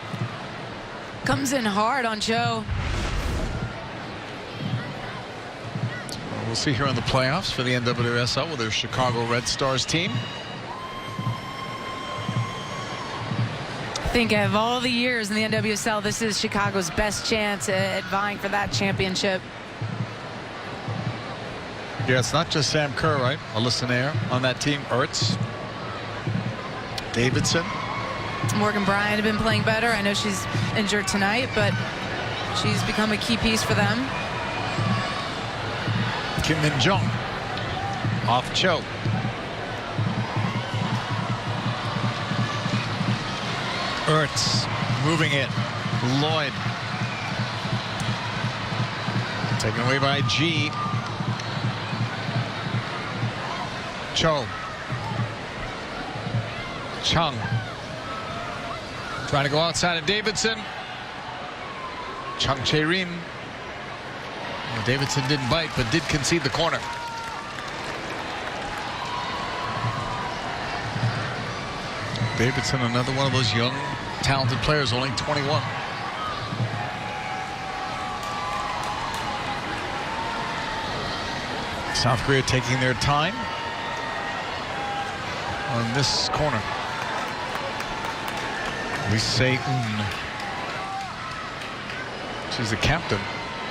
Speaker 7: Comes in hard on Cho.
Speaker 6: We'll see here in the playoffs for the NWSL with their Chicago Red Stars team.
Speaker 7: I think of all the years in the NWSL, this is Chicago's best chance at vying for that championship.
Speaker 6: Yeah, it's not just Sam Kerr, right? Alyssa Nair on that team. Ertz. Davidson.
Speaker 7: Morgan Bryant had been playing better. I know she's injured tonight, but she's become a key piece for them.
Speaker 6: Kim Min-jung off Cho. Ertz moving it. Lloyd taken away by G. Cho. Chung trying to go outside of Davidson. Chung Chae-rim. Well, Davidson didn't bite, but did concede the corner. Davidson, another one of those young, talented players, only 21. South Korea taking their time on this corner. Lee Se-eun. She's the captain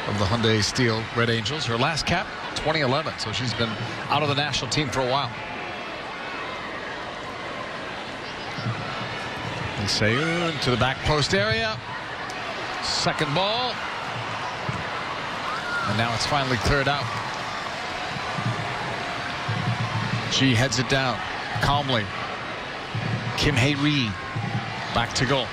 Speaker 6: of the Hyundai Steel Red Angels. Her last cap, 2011, so she's been out of the national team for a while. Lee Se-eun to the back post area. Second ball. And now it's finally cleared out. She heads it down calmly. Kim Hae-ri back to goal.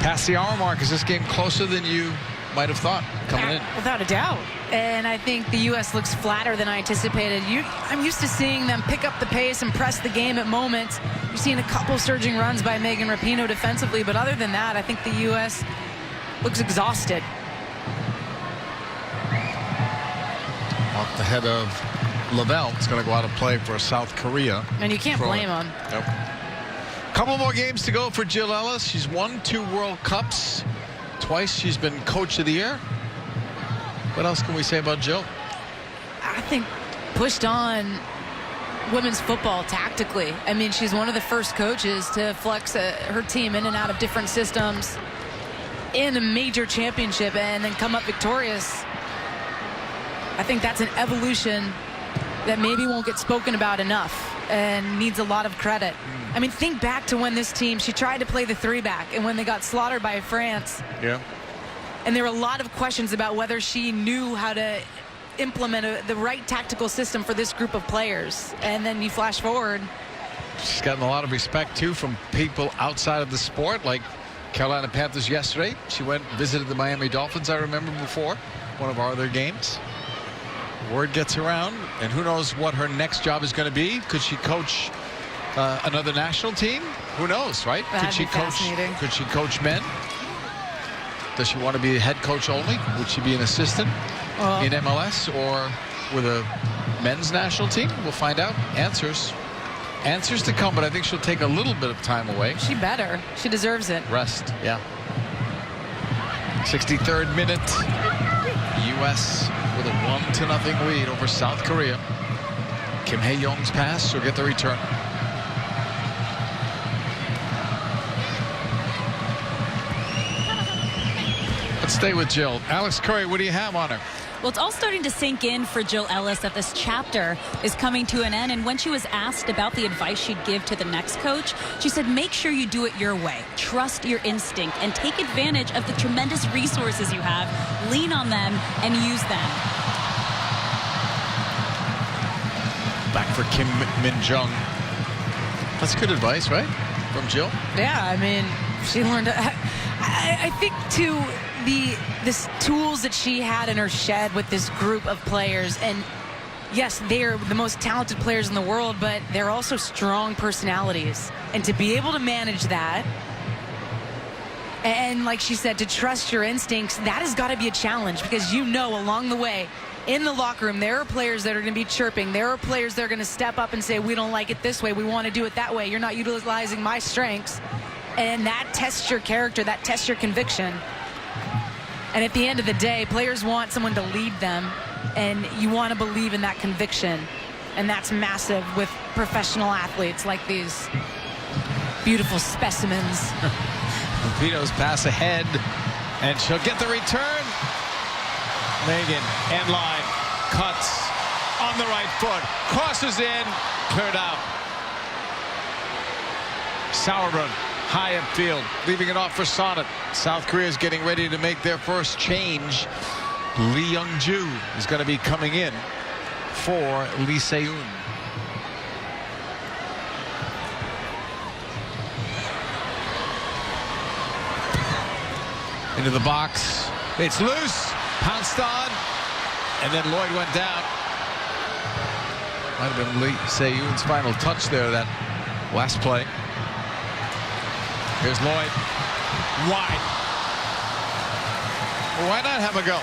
Speaker 6: Past the hour mark. Is this game closer than you might have thought coming in?
Speaker 7: Without a doubt. And I think the U.S. looks flatter than I anticipated. I'm used to seeing them pick up the pace and press the game at moments. You've seen a couple surging runs by Megan Rapinoe defensively, but other than that, I think the U.S. looks exhausted.
Speaker 6: Off the head of Lavelle. It's going to go out of play for South Korea.
Speaker 7: And you can't blame them.
Speaker 6: Nope. Couple more games to go for Jill Ellis. She's won 2 World Cups. Twice she's been Coach of the Year. What else can we say about Jill?
Speaker 7: I think pushed on women's football tactically. I mean, she's one of the first coaches to flex her team in and out of different systems in a major championship and then come up victorious. I think that's an evolution that maybe won't get spoken about enough and needs a lot of credit. I mean, think back to when this team, she tried to play the 3-back, and when they got slaughtered by France.
Speaker 6: Yeah.
Speaker 7: And there were a lot of questions about whether she knew how to implement the right tactical system for this group of players. And then you flash forward.
Speaker 6: She's gotten a lot of respect, too, from people outside of the sport, like Carolina Panthers yesterday. She went and visited the Miami Dolphins, I remember, before one of our other games. Word gets around, and who knows what her next job is going to be. Could she coach another national team? Who knows, right? Could she coach men? Does she want to be a head coach only? Would she be an assistant in MLS or with a men's national team? We'll find out. Answers to come, but I think she'll take a little bit of time away.
Speaker 7: She better. She deserves it.
Speaker 6: Rest, yeah. 63rd minute. U.S. with a 1-0 lead over South Korea. Kim Hae-young's pass will get the return. Let's stay with Jill. Alex Curry, what do you have on her?
Speaker 9: Well, it's all starting to sink in for Jill Ellis that this chapter is coming to an end. And when she was asked about the advice she'd give to the next coach, she said, make sure you do it your way. Trust your instinct and take advantage of the tremendous resources you have. Lean on them and use them.
Speaker 6: Back for Kim Min-jung. That's good advice, right? From Jill?
Speaker 7: Yeah, I mean, she learned. I think, too, the tools that she had in her shed with this group of players, and yes, they're the most talented players in the world, but they're also strong personalities, and to be able to manage that, and like she said, to trust your instincts, that has got to be a challenge, because you know along the way in the locker room there are players that are going to be chirping, there are players that are going to step up and say, we don't like it this way, we want to do it that way, you're not utilizing my strengths. And that tests your character, that tests your conviction. And at the end of the day, players want someone to lead them, and you want to believe in that conviction. And that's massive with professional athletes like these beautiful specimens.
Speaker 6: Lupino's pass ahead, and she'll get the return. Megan, end line, cuts on the right foot, crosses in, cleared out. Sauerbrunn. High upfield, leaving it off for Sonnet. South Korea is getting ready to make their first change. Lee Young-ju is going to be coming in for Lee Se-eun. Into the box. It's loose. Pounced on. And then Lloyd went down. Might have been Lee Se-eun's final touch there, that last play. Here's Lloyd. Wide. Well, why not have a go?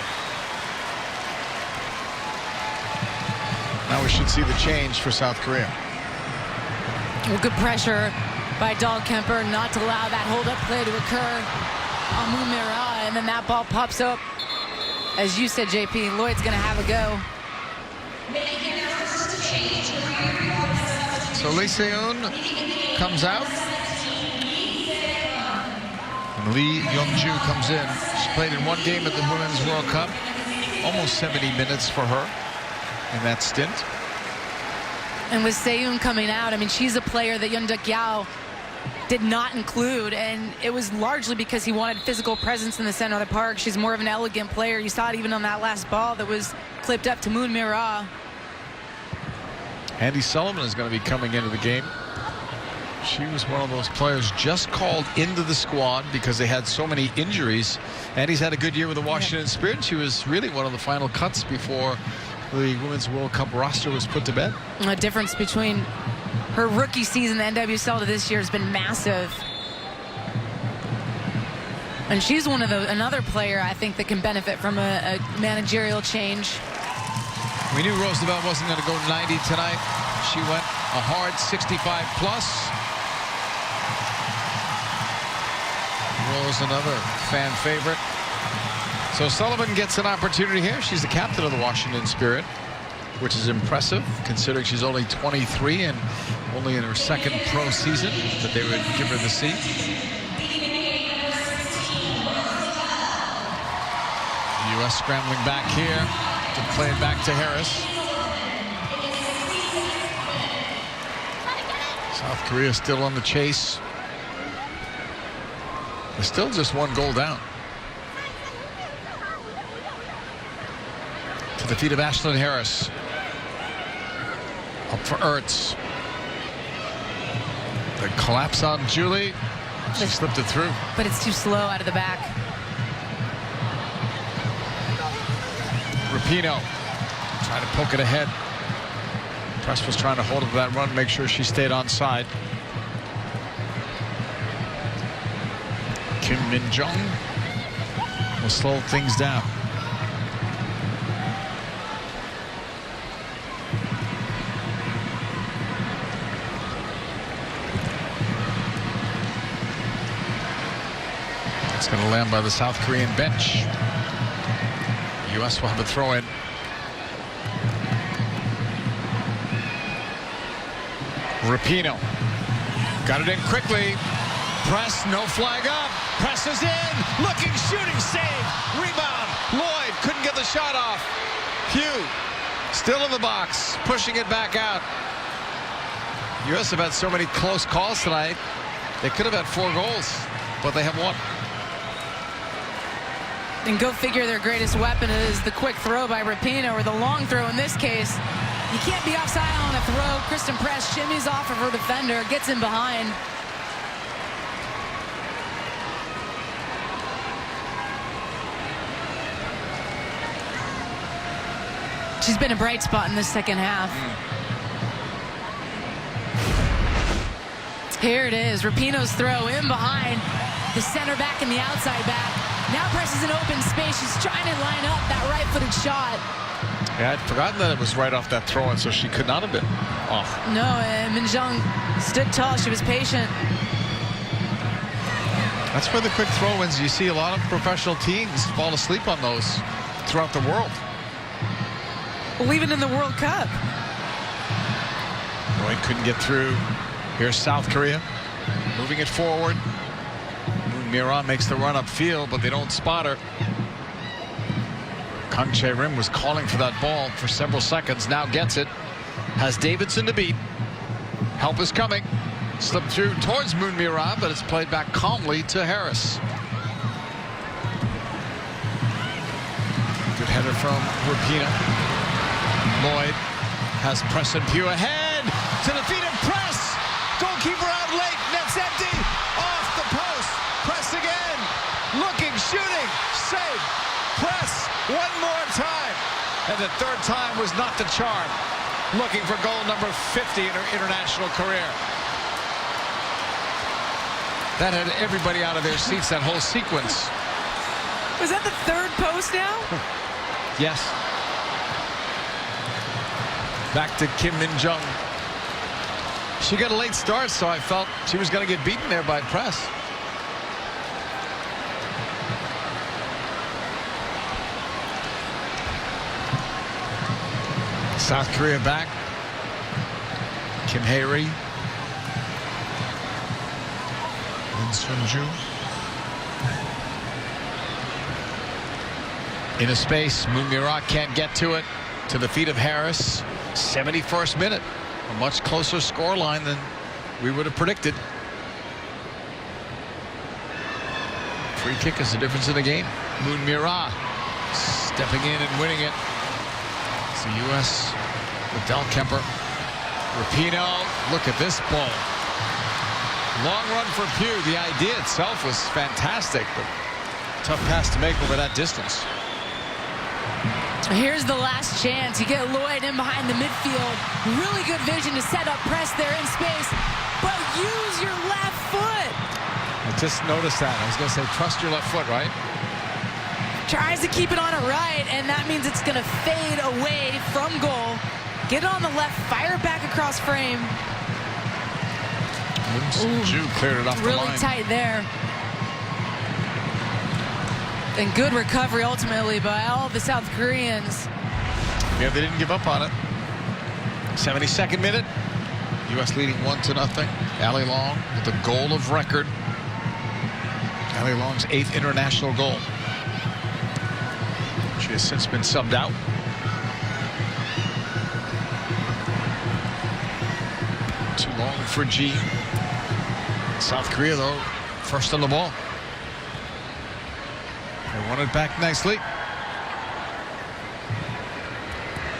Speaker 6: Now we should see the change for South Korea.
Speaker 7: Well, good pressure by Dahlkemper not to allow that hold-up play to occur on Mumira, and then that ball pops up. As you said, JP, Lloyd's going to have a go.
Speaker 6: So Lee Se-eun comes out. And Lee Young-ju comes in. She played in one game at the Women's World Cup. Almost 70 minutes for her in that stint.
Speaker 7: And with Se-eun coming out, I mean, she's a player that Yoon Duk-yeol did not include, and it was largely because he wanted physical presence in the center of the park. She's more of an elegant player. You saw it even on that last ball that was clipped up to Moon Mira.
Speaker 6: Andy Sullivan is going to be coming into the game. She was one of those players just called into the squad because they had so many injuries. Andy's had a good year with the Washington Spirit. She was really one of the final cuts before the Women's World Cup roster was put to bed.
Speaker 7: The difference between her rookie season, the NWSL, to this year has been massive. And she's one of another player I think that can benefit from a managerial change.
Speaker 6: We knew Roosevelt wasn't going to go 90 tonight. She went a hard 65 plus. Rose, another fan favorite. So Sullivan gets an opportunity here. She's the captain of the Washington Spirit, which is impressive considering she's only 23 and only in her second pro season that they would give her the seat. The U.S. scrambling back here to play it back to Harris. South Korea still on the chase. They're still just one goal down. the feet of Ashlyn Harris. Up for Ertz. The collapse on Julie. She slipped it through.
Speaker 7: But it's too slow out of the back.
Speaker 6: Rapinoe trying to poke it ahead. Press was trying to hold up that run, make sure she stayed onside. Kim Min-jung will slow things down. It's going to land by the South Korean bench. U.S. will have a throw in. Rapinoe got it in quickly. Press, no flag up. Press is in. Looking, shooting, save. Rebound. Lloyd couldn't get the shot off. Pugh still in the box, pushing it back out. U.S. have had so many close calls tonight. They could have had 4 goals, but they have 1.
Speaker 7: And go figure, their greatest weapon is the quick throw by Rapinoe, or the long throw in this case. You can't be offside on a throw. Kristen Press shimmies off of her defender, gets in behind. She's been a bright spot in the second half. Here it is, Rapinoe's throw in behind the center back and the outside back. Now Press is in open space. She's trying to line up that right-footed shot.
Speaker 6: Yeah, I'd forgotten that it was right off that throw, and so she could not have been off.
Speaker 7: No, and Min-jung stood tall. She was patient.
Speaker 6: That's where the quick throw-ins, you see a lot of professional teams fall asleep on those throughout the world.
Speaker 7: Well, even in the World Cup.
Speaker 6: Lloyd couldn't get through. Here's South Korea moving it forward. Mira makes the run upfield, but they don't spot her. Kang Chae-rim was calling for that ball for several seconds. Now gets it. Has Davidson to beat. Help is coming. Slipped through towards Moon Mira, but it's played back calmly to Harris. Good header from Rapinoe. Lloyd has Press and Pugh ahead to the feet of Press. Goalkeeper out late. Net's empty. Off the post. Press again. Looking, shooting, save. Press one more time. And the third time was not the charm. Looking for goal number 50 in her international career. That had everybody out of their seats, that whole sequence.
Speaker 7: Was that the third post now?
Speaker 6: Yes. Back to Kim Min-jung. She got a late start, so I felt she was going to get beaten there by Press. South Korea back. Kim Hae-ri. Lin Sun-ju. In a space, Moon Mira can't get to it. To the feet of Harris. 71st minute. A much closer scoreline than we would have predicted. Free kick is the difference in the game. Moon Mira stepping in and winning it. It's the U.S. with Del Kemper. Rapinoe, look at this ball. Long run for Pugh. The idea itself was fantastic, but tough pass to make over that distance.
Speaker 7: Here's the last chance. You get Lloyd in behind the midfield. Really good vision to set up Press there in space, but use your left foot.
Speaker 6: I just noticed that. I was going to say, trust your left foot, right?
Speaker 7: Tries to keep it on it right, and that means it's going to fade away from goal. Get it on the left, fire it back across frame.
Speaker 6: Ju cleared it off the line.
Speaker 7: Really tight there. And good recovery ultimately by all the South Koreans.
Speaker 6: Yeah, they didn't give up on it. 72nd minute. U.S. leading 1-0. Ali Long with the goal of record. Ali Long's 8th international goal. She has since been subbed out. Too long for G. South Korea, though, first on the ball. They won it back nicely.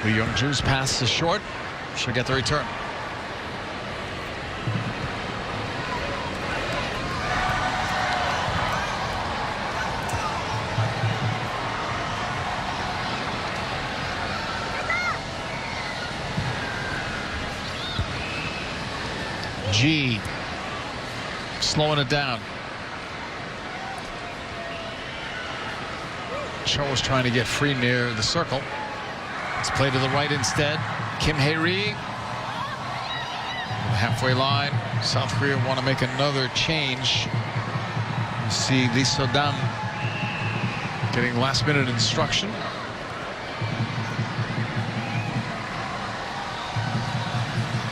Speaker 6: The Young Jews pass is short. She'll get the return. G slowing it down. Cho was trying to get free near the circle. It's played to the right instead. Kim Hae-ri. Halfway line. South Korea want to make another change. You see Lee So-dam getting last minute instruction.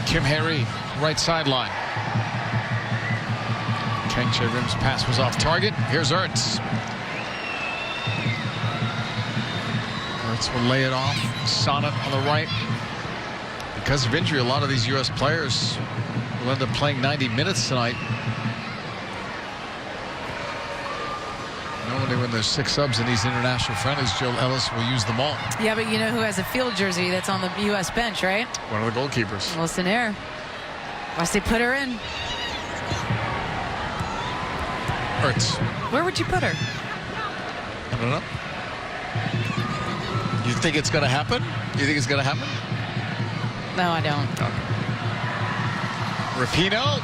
Speaker 6: Kim Hae-ri, right sideline. Kang Chae-rim's pass was off target. Here's Ertz. Ertz will lay it off. Sonnet on the right. Because of injury, a lot of these U.S. players will end up playing 90 minutes tonight. Normally when there's 6 subs in these international friendlies, Jill Ellis will use them all.
Speaker 7: Yeah, but you know who has a field jersey that's on the U.S. bench, right?
Speaker 6: One of the goalkeepers.
Speaker 7: Wilson Air. Must they put her in?
Speaker 6: Ertz.
Speaker 7: Where would you put her?
Speaker 6: I don't know. You think it's going to happen? You think it's going to happen?
Speaker 7: No, I don't.
Speaker 6: Rapinoe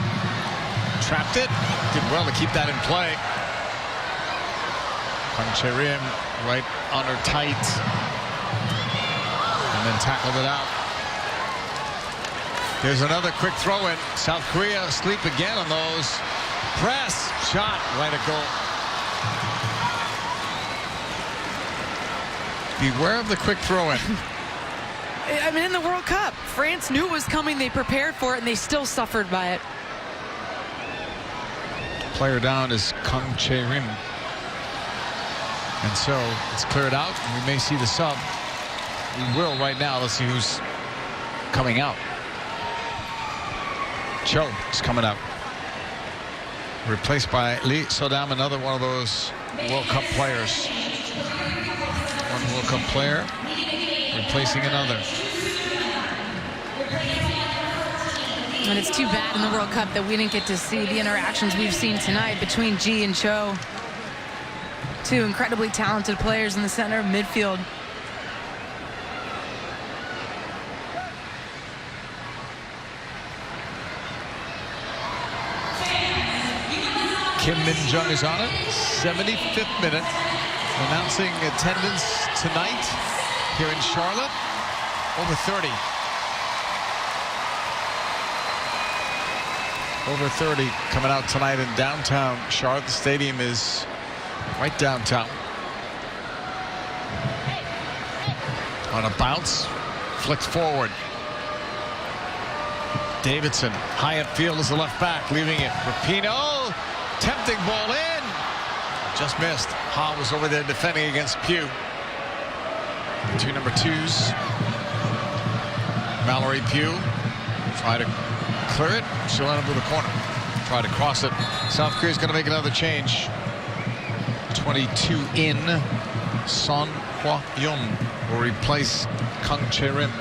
Speaker 6: trapped it. Did well to keep that in play. Kang Chae-rim right on her tight. And then tackled it out. There's another quick throw in. South Korea asleep again on those. Press shot right at goal. Beware of the quick throw in.
Speaker 7: I mean, in the World Cup, France knew it was coming. They prepared for it, and they still suffered by it.
Speaker 6: Player down is Kang Chae-rim. And so it's cleared out. We may see the sub. We will right now. Let's see who's coming out. Cho is coming out. Replaced by Lee So-dam, another one of those World Cup players. One World Cup player replacing another.
Speaker 7: And it's too bad in the World Cup that we didn't get to see the interactions we've seen tonight between G and Cho. 2 incredibly talented players in the center of midfield.
Speaker 6: Kim Min-jung is on it. 75th minute. Announcing attendance tonight here in Charlotte. Over 30. Over 30 coming out tonight in downtown Charlotte. The stadium is right downtown. On a bounce. Flicked forward. Davidson high upfield as the left back, leaving it. Rapinoe. Tempting ball in. Just missed. Ha was over there defending against Pugh. The 2 number 2s. Mallory Pugh. Try to clear it. She'll end up with a corner. Try to cross it. South Korea's going to make another change. 22 in. Son Hwa-yoon will replace Kang Chae-rim.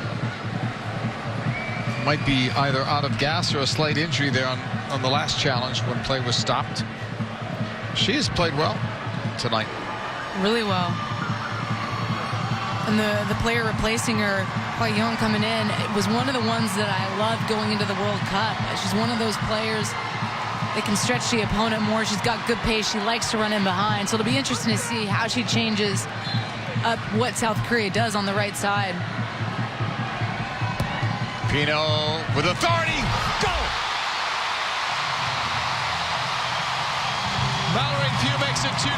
Speaker 6: Might be either out of gas or a slight injury there on the last challenge when play was stopped. She has played well tonight. Really well.
Speaker 7: And the player replacing her, Hwa-yoon, coming in, it was one of the ones that I loved going into the World Cup. She's one of those players that can stretch the opponent more. She's got good pace. She likes to run in behind. So it'll be interesting to see how she changes up what South Korea does on the right side.
Speaker 6: Pino with authority. Go! Mallory Pugh makes it 2-0.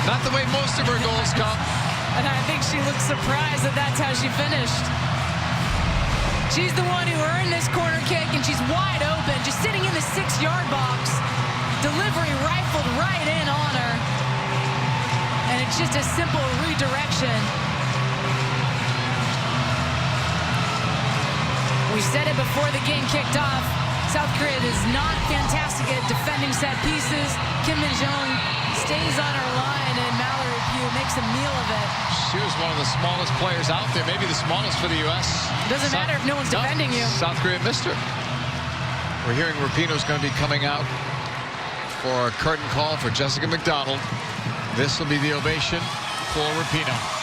Speaker 6: Not the way most of her goals come.
Speaker 7: And I think she looks surprised that that's how she finished. She's the one who earned this corner kick, and she's wide open, just sitting in the 6-yard box. Delivery rifled right in on her. And it's just a simple redirection. We said it before the game kicked off. South Korea is not fantastic at defending set pieces. Kim Min-jong stays on her line, and Mallory Pugh makes a meal of it.
Speaker 6: She was one of the smallest players out there, maybe the smallest for the U.S.
Speaker 7: Doesn't matter if no one's defending you.
Speaker 6: South Korea missed her. We're hearing Rapinoe's going to be coming out for a curtain call for Jessica McDonald. This will be the ovation for Rapinoe.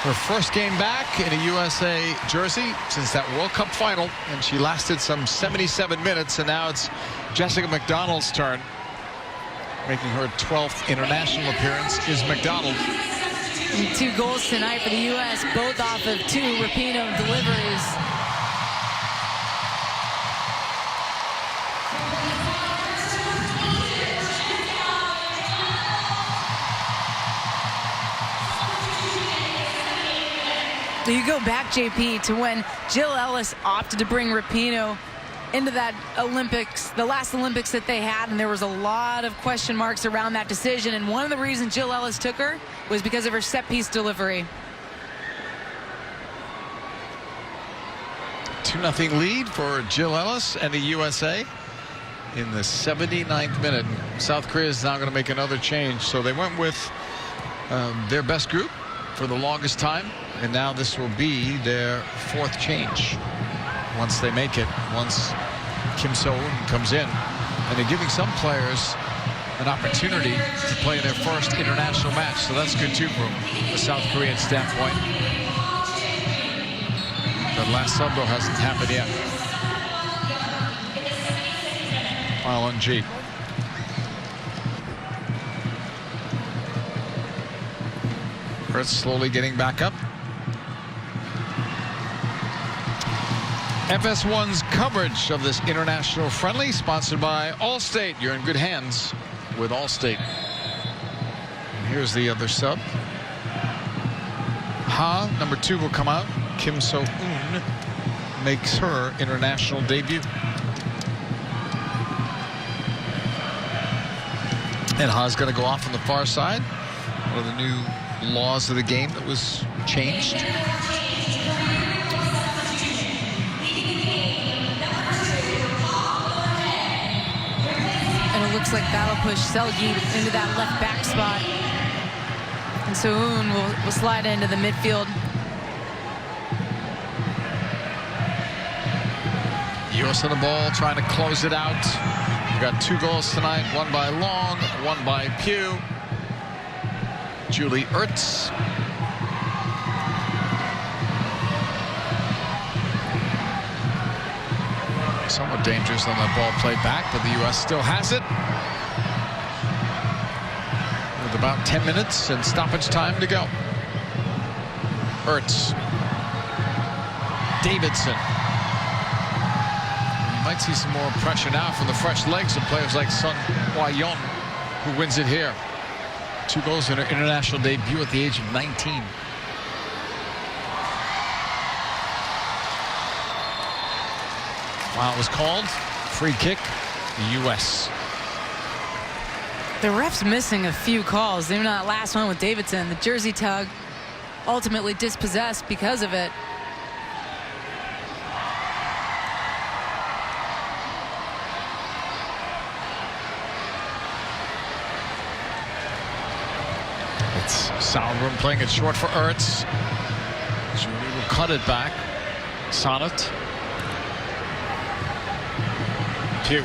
Speaker 6: Her first game back in a USA jersey since that World Cup final, and she lasted some 77 minutes, and now it's Jessica McDonald's turn. Making her 12th international appearance is McDonald.
Speaker 7: And 2 goals tonight for the U.S., both off of 2 Rapinoe deliveries. So you go back, JP, to when Jill Ellis opted to bring Rapinoe into that Olympics, the last Olympics that they had, and there was a lot of question marks around that decision. And one of the reasons Jill Ellis took her was because of her set-piece delivery.
Speaker 6: 2-0 lead for Jill Ellis and the USA in the 79th minute. South Korea is now going to make another change. So they went with their best group for the longest time, and now this will be their 4th change once they make it, once Kim So-eun comes in. And they're giving some players an opportunity to play their first international match, so that's good too from a South Korean standpoint. That last sub though hasn't happened yet. Foul on G. Kurtz slowly getting back up. FS1's coverage of this international friendly, sponsored by Allstate. You're in good hands with Allstate. And here's the other sub. Ha, number 2 will come out. Kim So-eun makes her international debut. And Ha's going to go off on the far side. One of the new laws of the game that was changed.
Speaker 7: And it looks like that'll push Selgi into that left back spot. And So-eun will slide into the midfield.
Speaker 6: U.S. on the ball, trying to close it out. We got 2 goals tonight, one by Long, one by Pugh. Julie Ertz. Somewhat dangerous on that ball played back, but the U.S. still has it. With about 10 minutes and stoppage time to go. Ertz. Davidson. You might see some more pressure now from the fresh legs of players like Sun Hwa-yeon, who wins it here. 2 goals in her international debut at the age of 19. Foul was called. Free kick, the U.S.
Speaker 7: The ref's missing a few calls. Even that last one with Davidson, the jersey tug ultimately dispossessed because of it.
Speaker 6: It's Sauerbrunn playing it short for Ertz. Julie will cut it back. Sonnet. Pugh.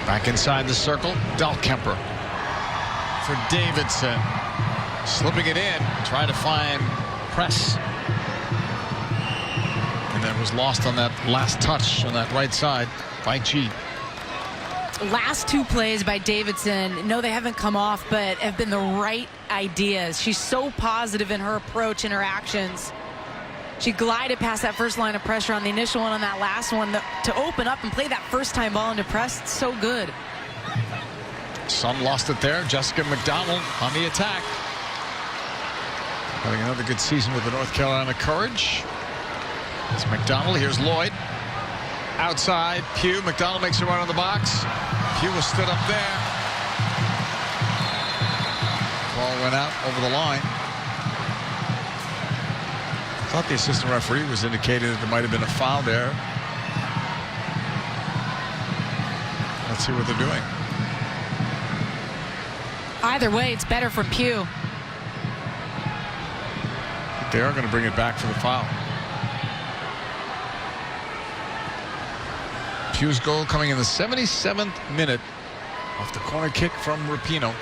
Speaker 6: Back inside the circle. Dahlkemper for Davidson. Slipping it in. Trying to find press. And then was lost on that last touch on that right side by G.
Speaker 7: Last 2 plays by Davidson, no, they haven't come off, but have been the right ideas. She's so positive in her approach and her actions. She glided past that first line of pressure on the initial one, on that last one, to open up and play that first-time ball into press. It's so good.
Speaker 6: Sun lost it there. Jessica McDonald on the attack. Having another good season with the North Carolina Courage. It's McDonald. Here's Lloyd. Outside, Pugh. McDonald makes a run on the box. Pugh was stood up there. Ball went out over the line. I thought the assistant referee was indicating that there might have been a foul there. Let's see what they're doing.
Speaker 7: Either way, it's better for Pugh.
Speaker 6: They are going to bring it back for the foul. Pugh's goal coming in the 77th minute off the corner kick from Rapinoe.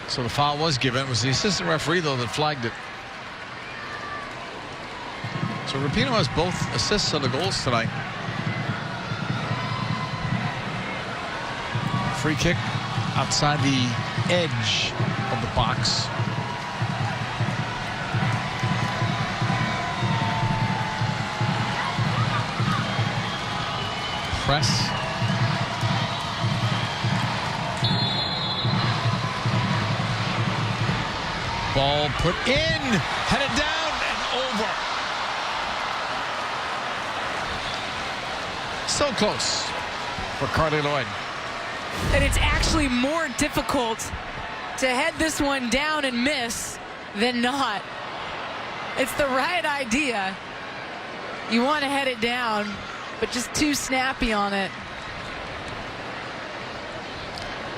Speaker 6: So the foul was given. It was the assistant referee, though, that flagged it. So Rapinoe has both assists on the goals tonight. Free kick outside the edge of the box. Press. Ball put in, headed down and over. So close for Carly Lloyd.
Speaker 7: And it's actually more difficult to head this one down and miss than not. It's the right idea. You want to head it down, but just too snappy on it.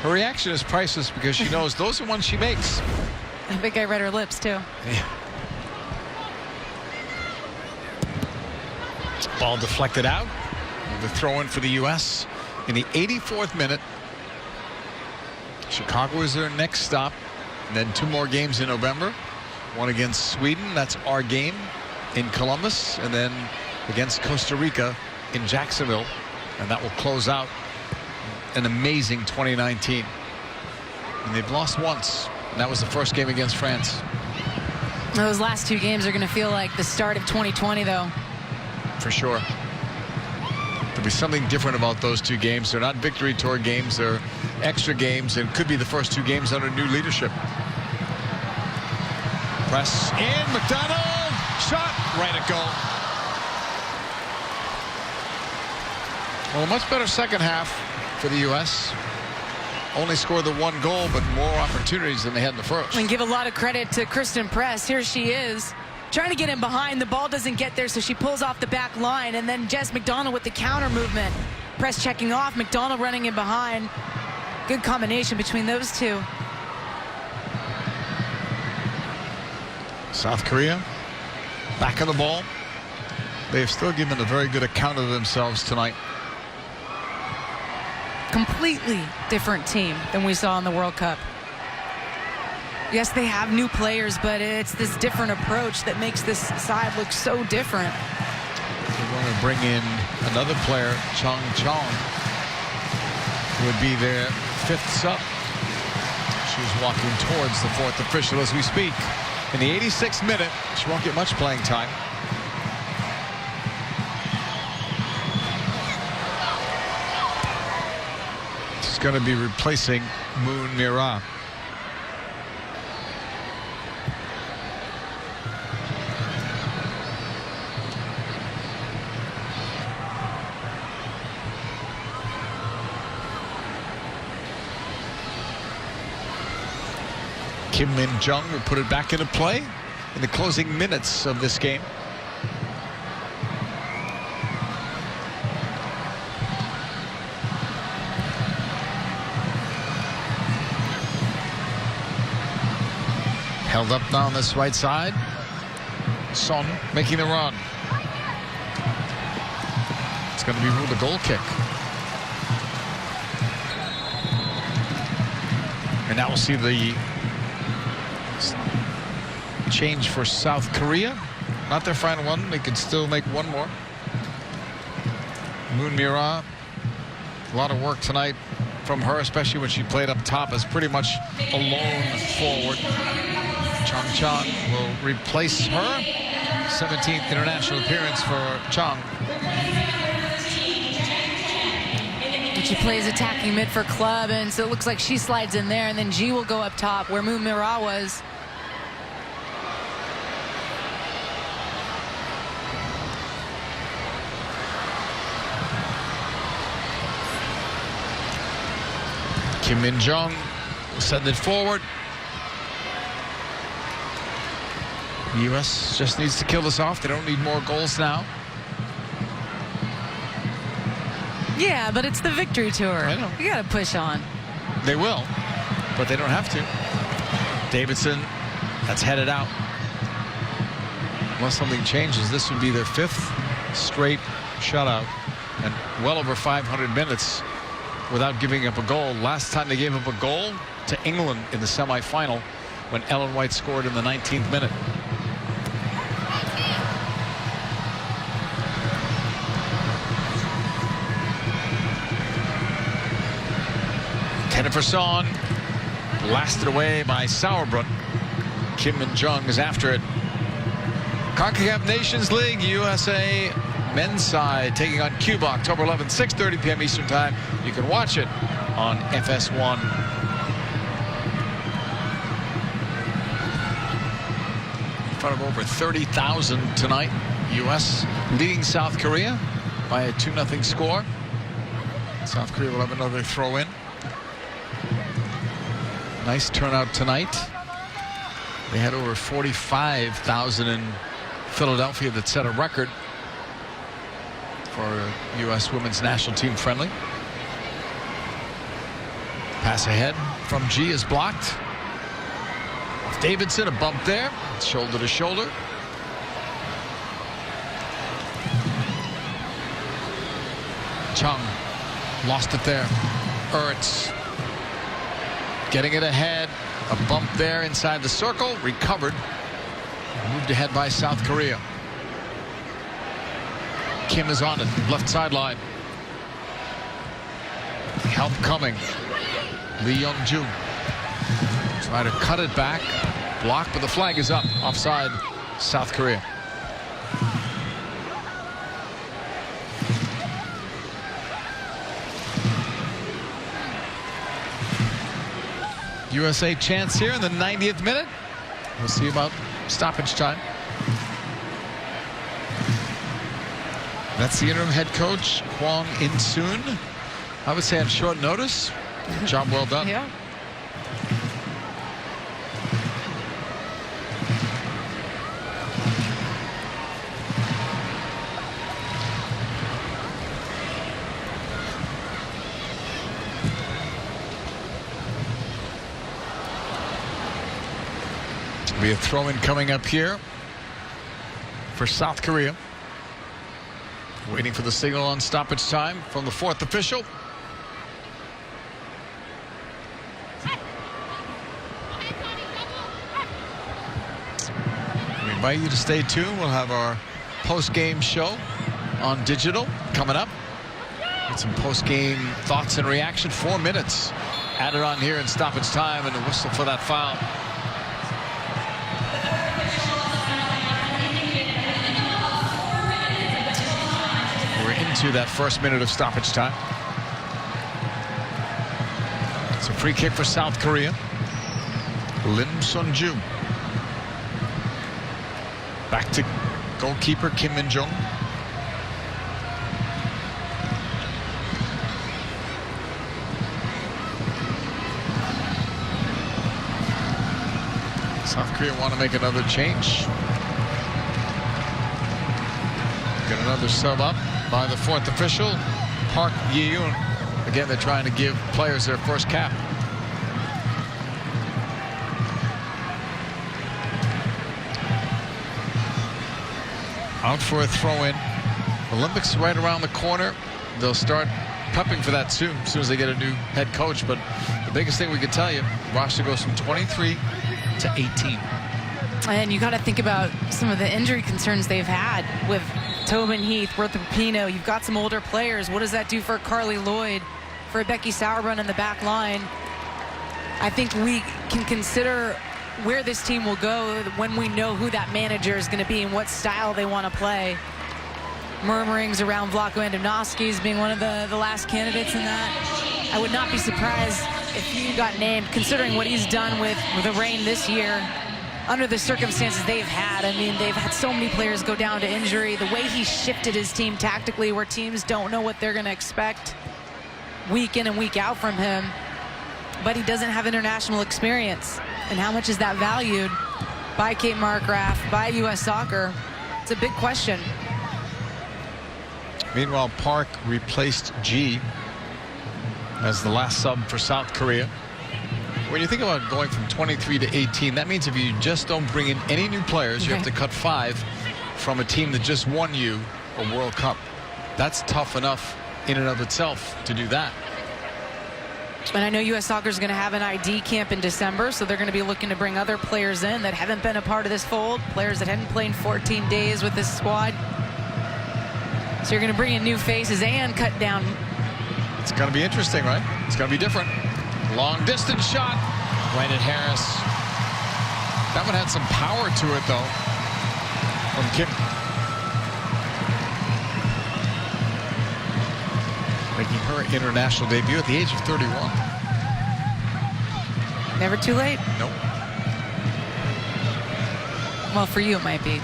Speaker 6: Her reaction is priceless because she knows those are ones she makes.
Speaker 7: I think I read her lips too.
Speaker 6: Yeah. Ball deflected out. The throw in for the U.S. in the 84th minute. Chicago is their next stop. And then 2 more games in November. One against Sweden. That's our game in Columbus. And then against Costa Rica in Jacksonville. And that will close out an amazing 2019. And they've lost once. And that was the first game against France.
Speaker 7: Those last 2 games are going to feel like the start of 2020, though.
Speaker 6: For sure. There'll be something different about those 2 games. They're not victory tour games. They're extra games, and could be the first 2 games under new leadership. Press in. McDonald. Shot. Right at goal. Well, a much better second half for the U.S. Only scored the 1 goal, but more opportunities than they had in the first.
Speaker 7: And give a lot of credit to Kristen Press. Here she is, trying to get in behind. The ball doesn't get there, so she pulls off the back line. And then Jess McDonald with the counter movement. Press checking off, McDonald running in behind. Good combination between those 2.
Speaker 6: South Korea back on the ball. They've still given a very good account of themselves tonight.
Speaker 7: Completely different team than we saw in the World Cup. Yes, they have new players, but it's this different approach that makes this side look so different.
Speaker 6: They're going to bring in another player, Chung Chong, who would be their 5th sub. She's walking towards the 4th official as we speak. In the 86th minute, she won't get much playing time. She's going to be replacing Moon Mira. Kim Min-jung will put it back into play in the closing minutes of this game. Held up now on this right side. Son making the run. It's going to be ruled a goal kick. And now we'll see the change for South Korea. Not their final one. They could still make 1 more. Moon Mira. A lot of work tonight from her, especially when she played up top as pretty much a lone forward. Chung Chong will replace her. 17th international appearance for Chung.
Speaker 7: She plays attacking mid for club, and so it looks like she slides in there, and then G will go up top where Moon Mira was.
Speaker 6: Kim Min-jung will send it forward. The U.S. just needs to kill this off. They don't need more goals now.
Speaker 7: Yeah, but it's the victory tour.
Speaker 6: I know.
Speaker 7: You got to push on.
Speaker 6: They will, but they don't have to. Davidson, that's headed out. Unless something changes, this would be their 5th straight shutout and well over 500 minutes without giving up a goal. Last time they gave up a goal to England in the semifinal when Ellen White scored in the 19th minute. Jennifer Son blasted away by Sauerbrunn. Kim Min-jung is after it. CONCACAF Nations League, USA men's side taking on Cuba October 11th, 6:30 p.m. Eastern Time. You can watch it on FS1. In front of over 30,000 tonight. U.S. leading South Korea by a 2-0 score. South Korea will have another throw-in. Nice turnout tonight. They had over 45,000 in Philadelphia that set a record for a U.S. women's national team friendly. Pass ahead from G is blocked. Davidson, a bump there, shoulder to shoulder. Chung lost it there. Ertz getting it ahead. A bump there inside the circle. Recovered. Moved ahead by South Korea. Kim is on it. Left sideline. Help coming. Lee Young-joo. Try to cut it back. Blocked, but the flag is up. Offside, South Korea. USA chance here in the 90th minute. We'll see about stoppage time. That's the interim head coach, Kwang In-soon. I would say on short notice. Job well done.
Speaker 7: Yeah.
Speaker 6: Be a throw-in coming up here for South Korea. Waiting for the signal on stoppage time from the 4th official. We invite you to stay tuned. We'll have our post-game show on digital coming up. Get some post-game thoughts and reaction. 4 minutes added on here in stoppage time, and a whistle for that foul. To that first minute of stoppage time. It's a free kick for South Korea. Lim Sun-ju. Back to goalkeeper Kim Min-jung. South Korea want to make another change. Get another sub up by the 4th official, Park Ye-yoon. Again, they're trying to give players their first cap. Out for a throw-in. Olympics right around the corner. They'll start prepping for that soon as they get a new head coach. But the biggest thing we can tell you, roster goes from 23 to 18.
Speaker 7: And you got to think about some of the injury concerns they've had with Tobin Heath, Bertha Pepino. You've got some older players. What does that do for Carly Lloyd, for Becky Sauerbrunn in the back line? I think we can consider where this team will go when we know who that manager is going to be and what style they want to play. Murmurings around Vlatko Andonovski being one of the last candidates in that. I would not be surprised if he got named, considering what he's done with the Reign this year. Under the circumstances they've had, I mean, they've had so many players go down to injury. The way he shifted his team tactically, where teams don't know what they're going to expect week in and week out from him. but he doesn't have international experience. And how much is that valued by Kate Markgraf, by U.S. Soccer? It's a big question.
Speaker 6: Meanwhile, Park replaced G as the last sub for South Korea. When you think about going from 23 to 18, that means if you just don't bring in any new players, you have to cut 5 from a team that just won you a World Cup. That's tough enough in and of itself to do that.
Speaker 7: And I know U.S. Soccer is going to have an ID camp in December, so they're going to be looking to bring other players in that haven't been a part of this fold, players that hadn't played 14 days with this squad. So you're going to bring in new faces and cut down.
Speaker 6: It's going to be interesting, right? It's going to be different. Long distance shot. Right at Harris. That one had some power to it, though, from Kim. Making her international debut at the age of 31.
Speaker 7: Never too late.
Speaker 6: Nope.
Speaker 7: Well, for you it might be.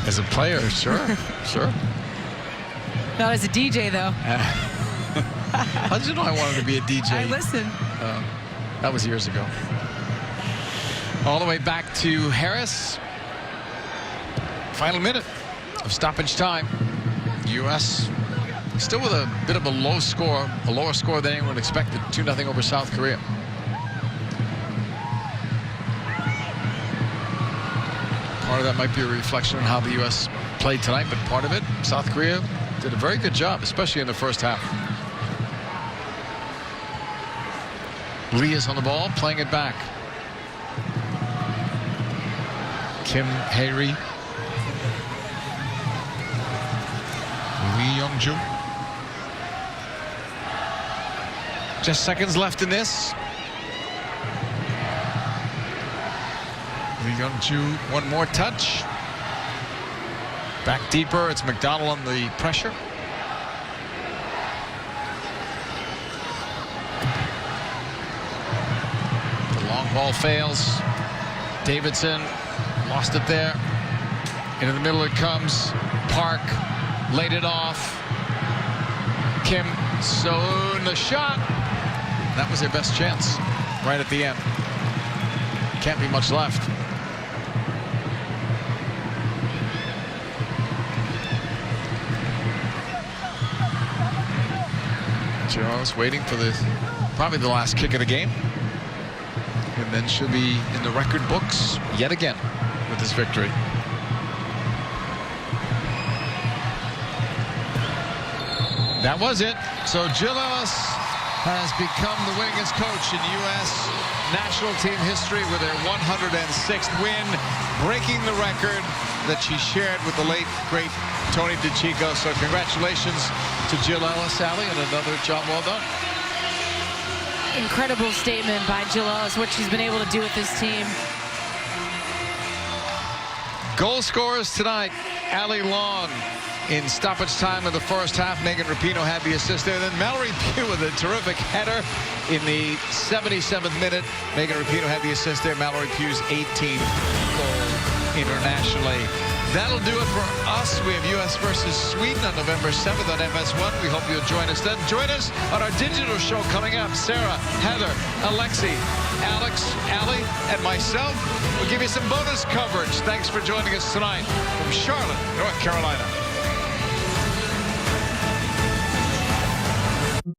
Speaker 6: As a player, sure. Sure.
Speaker 7: Not as a DJ, though.
Speaker 6: How did you know I wanted to be a DJ?
Speaker 7: I listened.
Speaker 6: That was years ago. All the way back to Harris. Final minute of stoppage time. U.S. still with a bit of a low score, a lower score than anyone expected. 2-0 over South Korea. Part of that might be a reflection on how the U.S. played tonight, but part of it, South Korea did a very good job, especially in the first half. Lee is on the ball, playing it back. Kim Hae-ri. Lee Young-ju. Just seconds left in this. Lee Young-ju, one more touch. Back deeper, it's McDonald on the pressure. The long ball fails. Davidson lost it there. Into the middle it comes. Park laid it off. Kim Soon, the shot. That was their best chance right at the end. Can't be much left. Charles waiting for probably the last kick of the game. And then she'll be in the record books yet again with this victory. That was it. So Jill Ellis has become the winningest coach in U.S. national team history with her 106th win, breaking the record that she shared with the late, great Tony DiCicco. So congratulations to Jill Ellis, Allie, and another job well done.
Speaker 7: Incredible statement by Jill Ellis, what she's been able to do with this team.
Speaker 6: Goal scorers tonight, Allie Long. In stoppage time of the first half, Megan Rapinoe had the assist there. Then Mallory Pugh with a terrific header in the 77th minute. Megan Rapinoe had the assist there. Mallory Pugh's 18th goal internationally. That'll do it for us. We have U.S. versus Sweden on November 7th on FS1. We hope you'll join us then. Join us on our digital show coming up. Sarah, Heather, Alexi, Alex, Allie, and myself will give you some bonus coverage. Thanks for joining us tonight from Charlotte, North Carolina.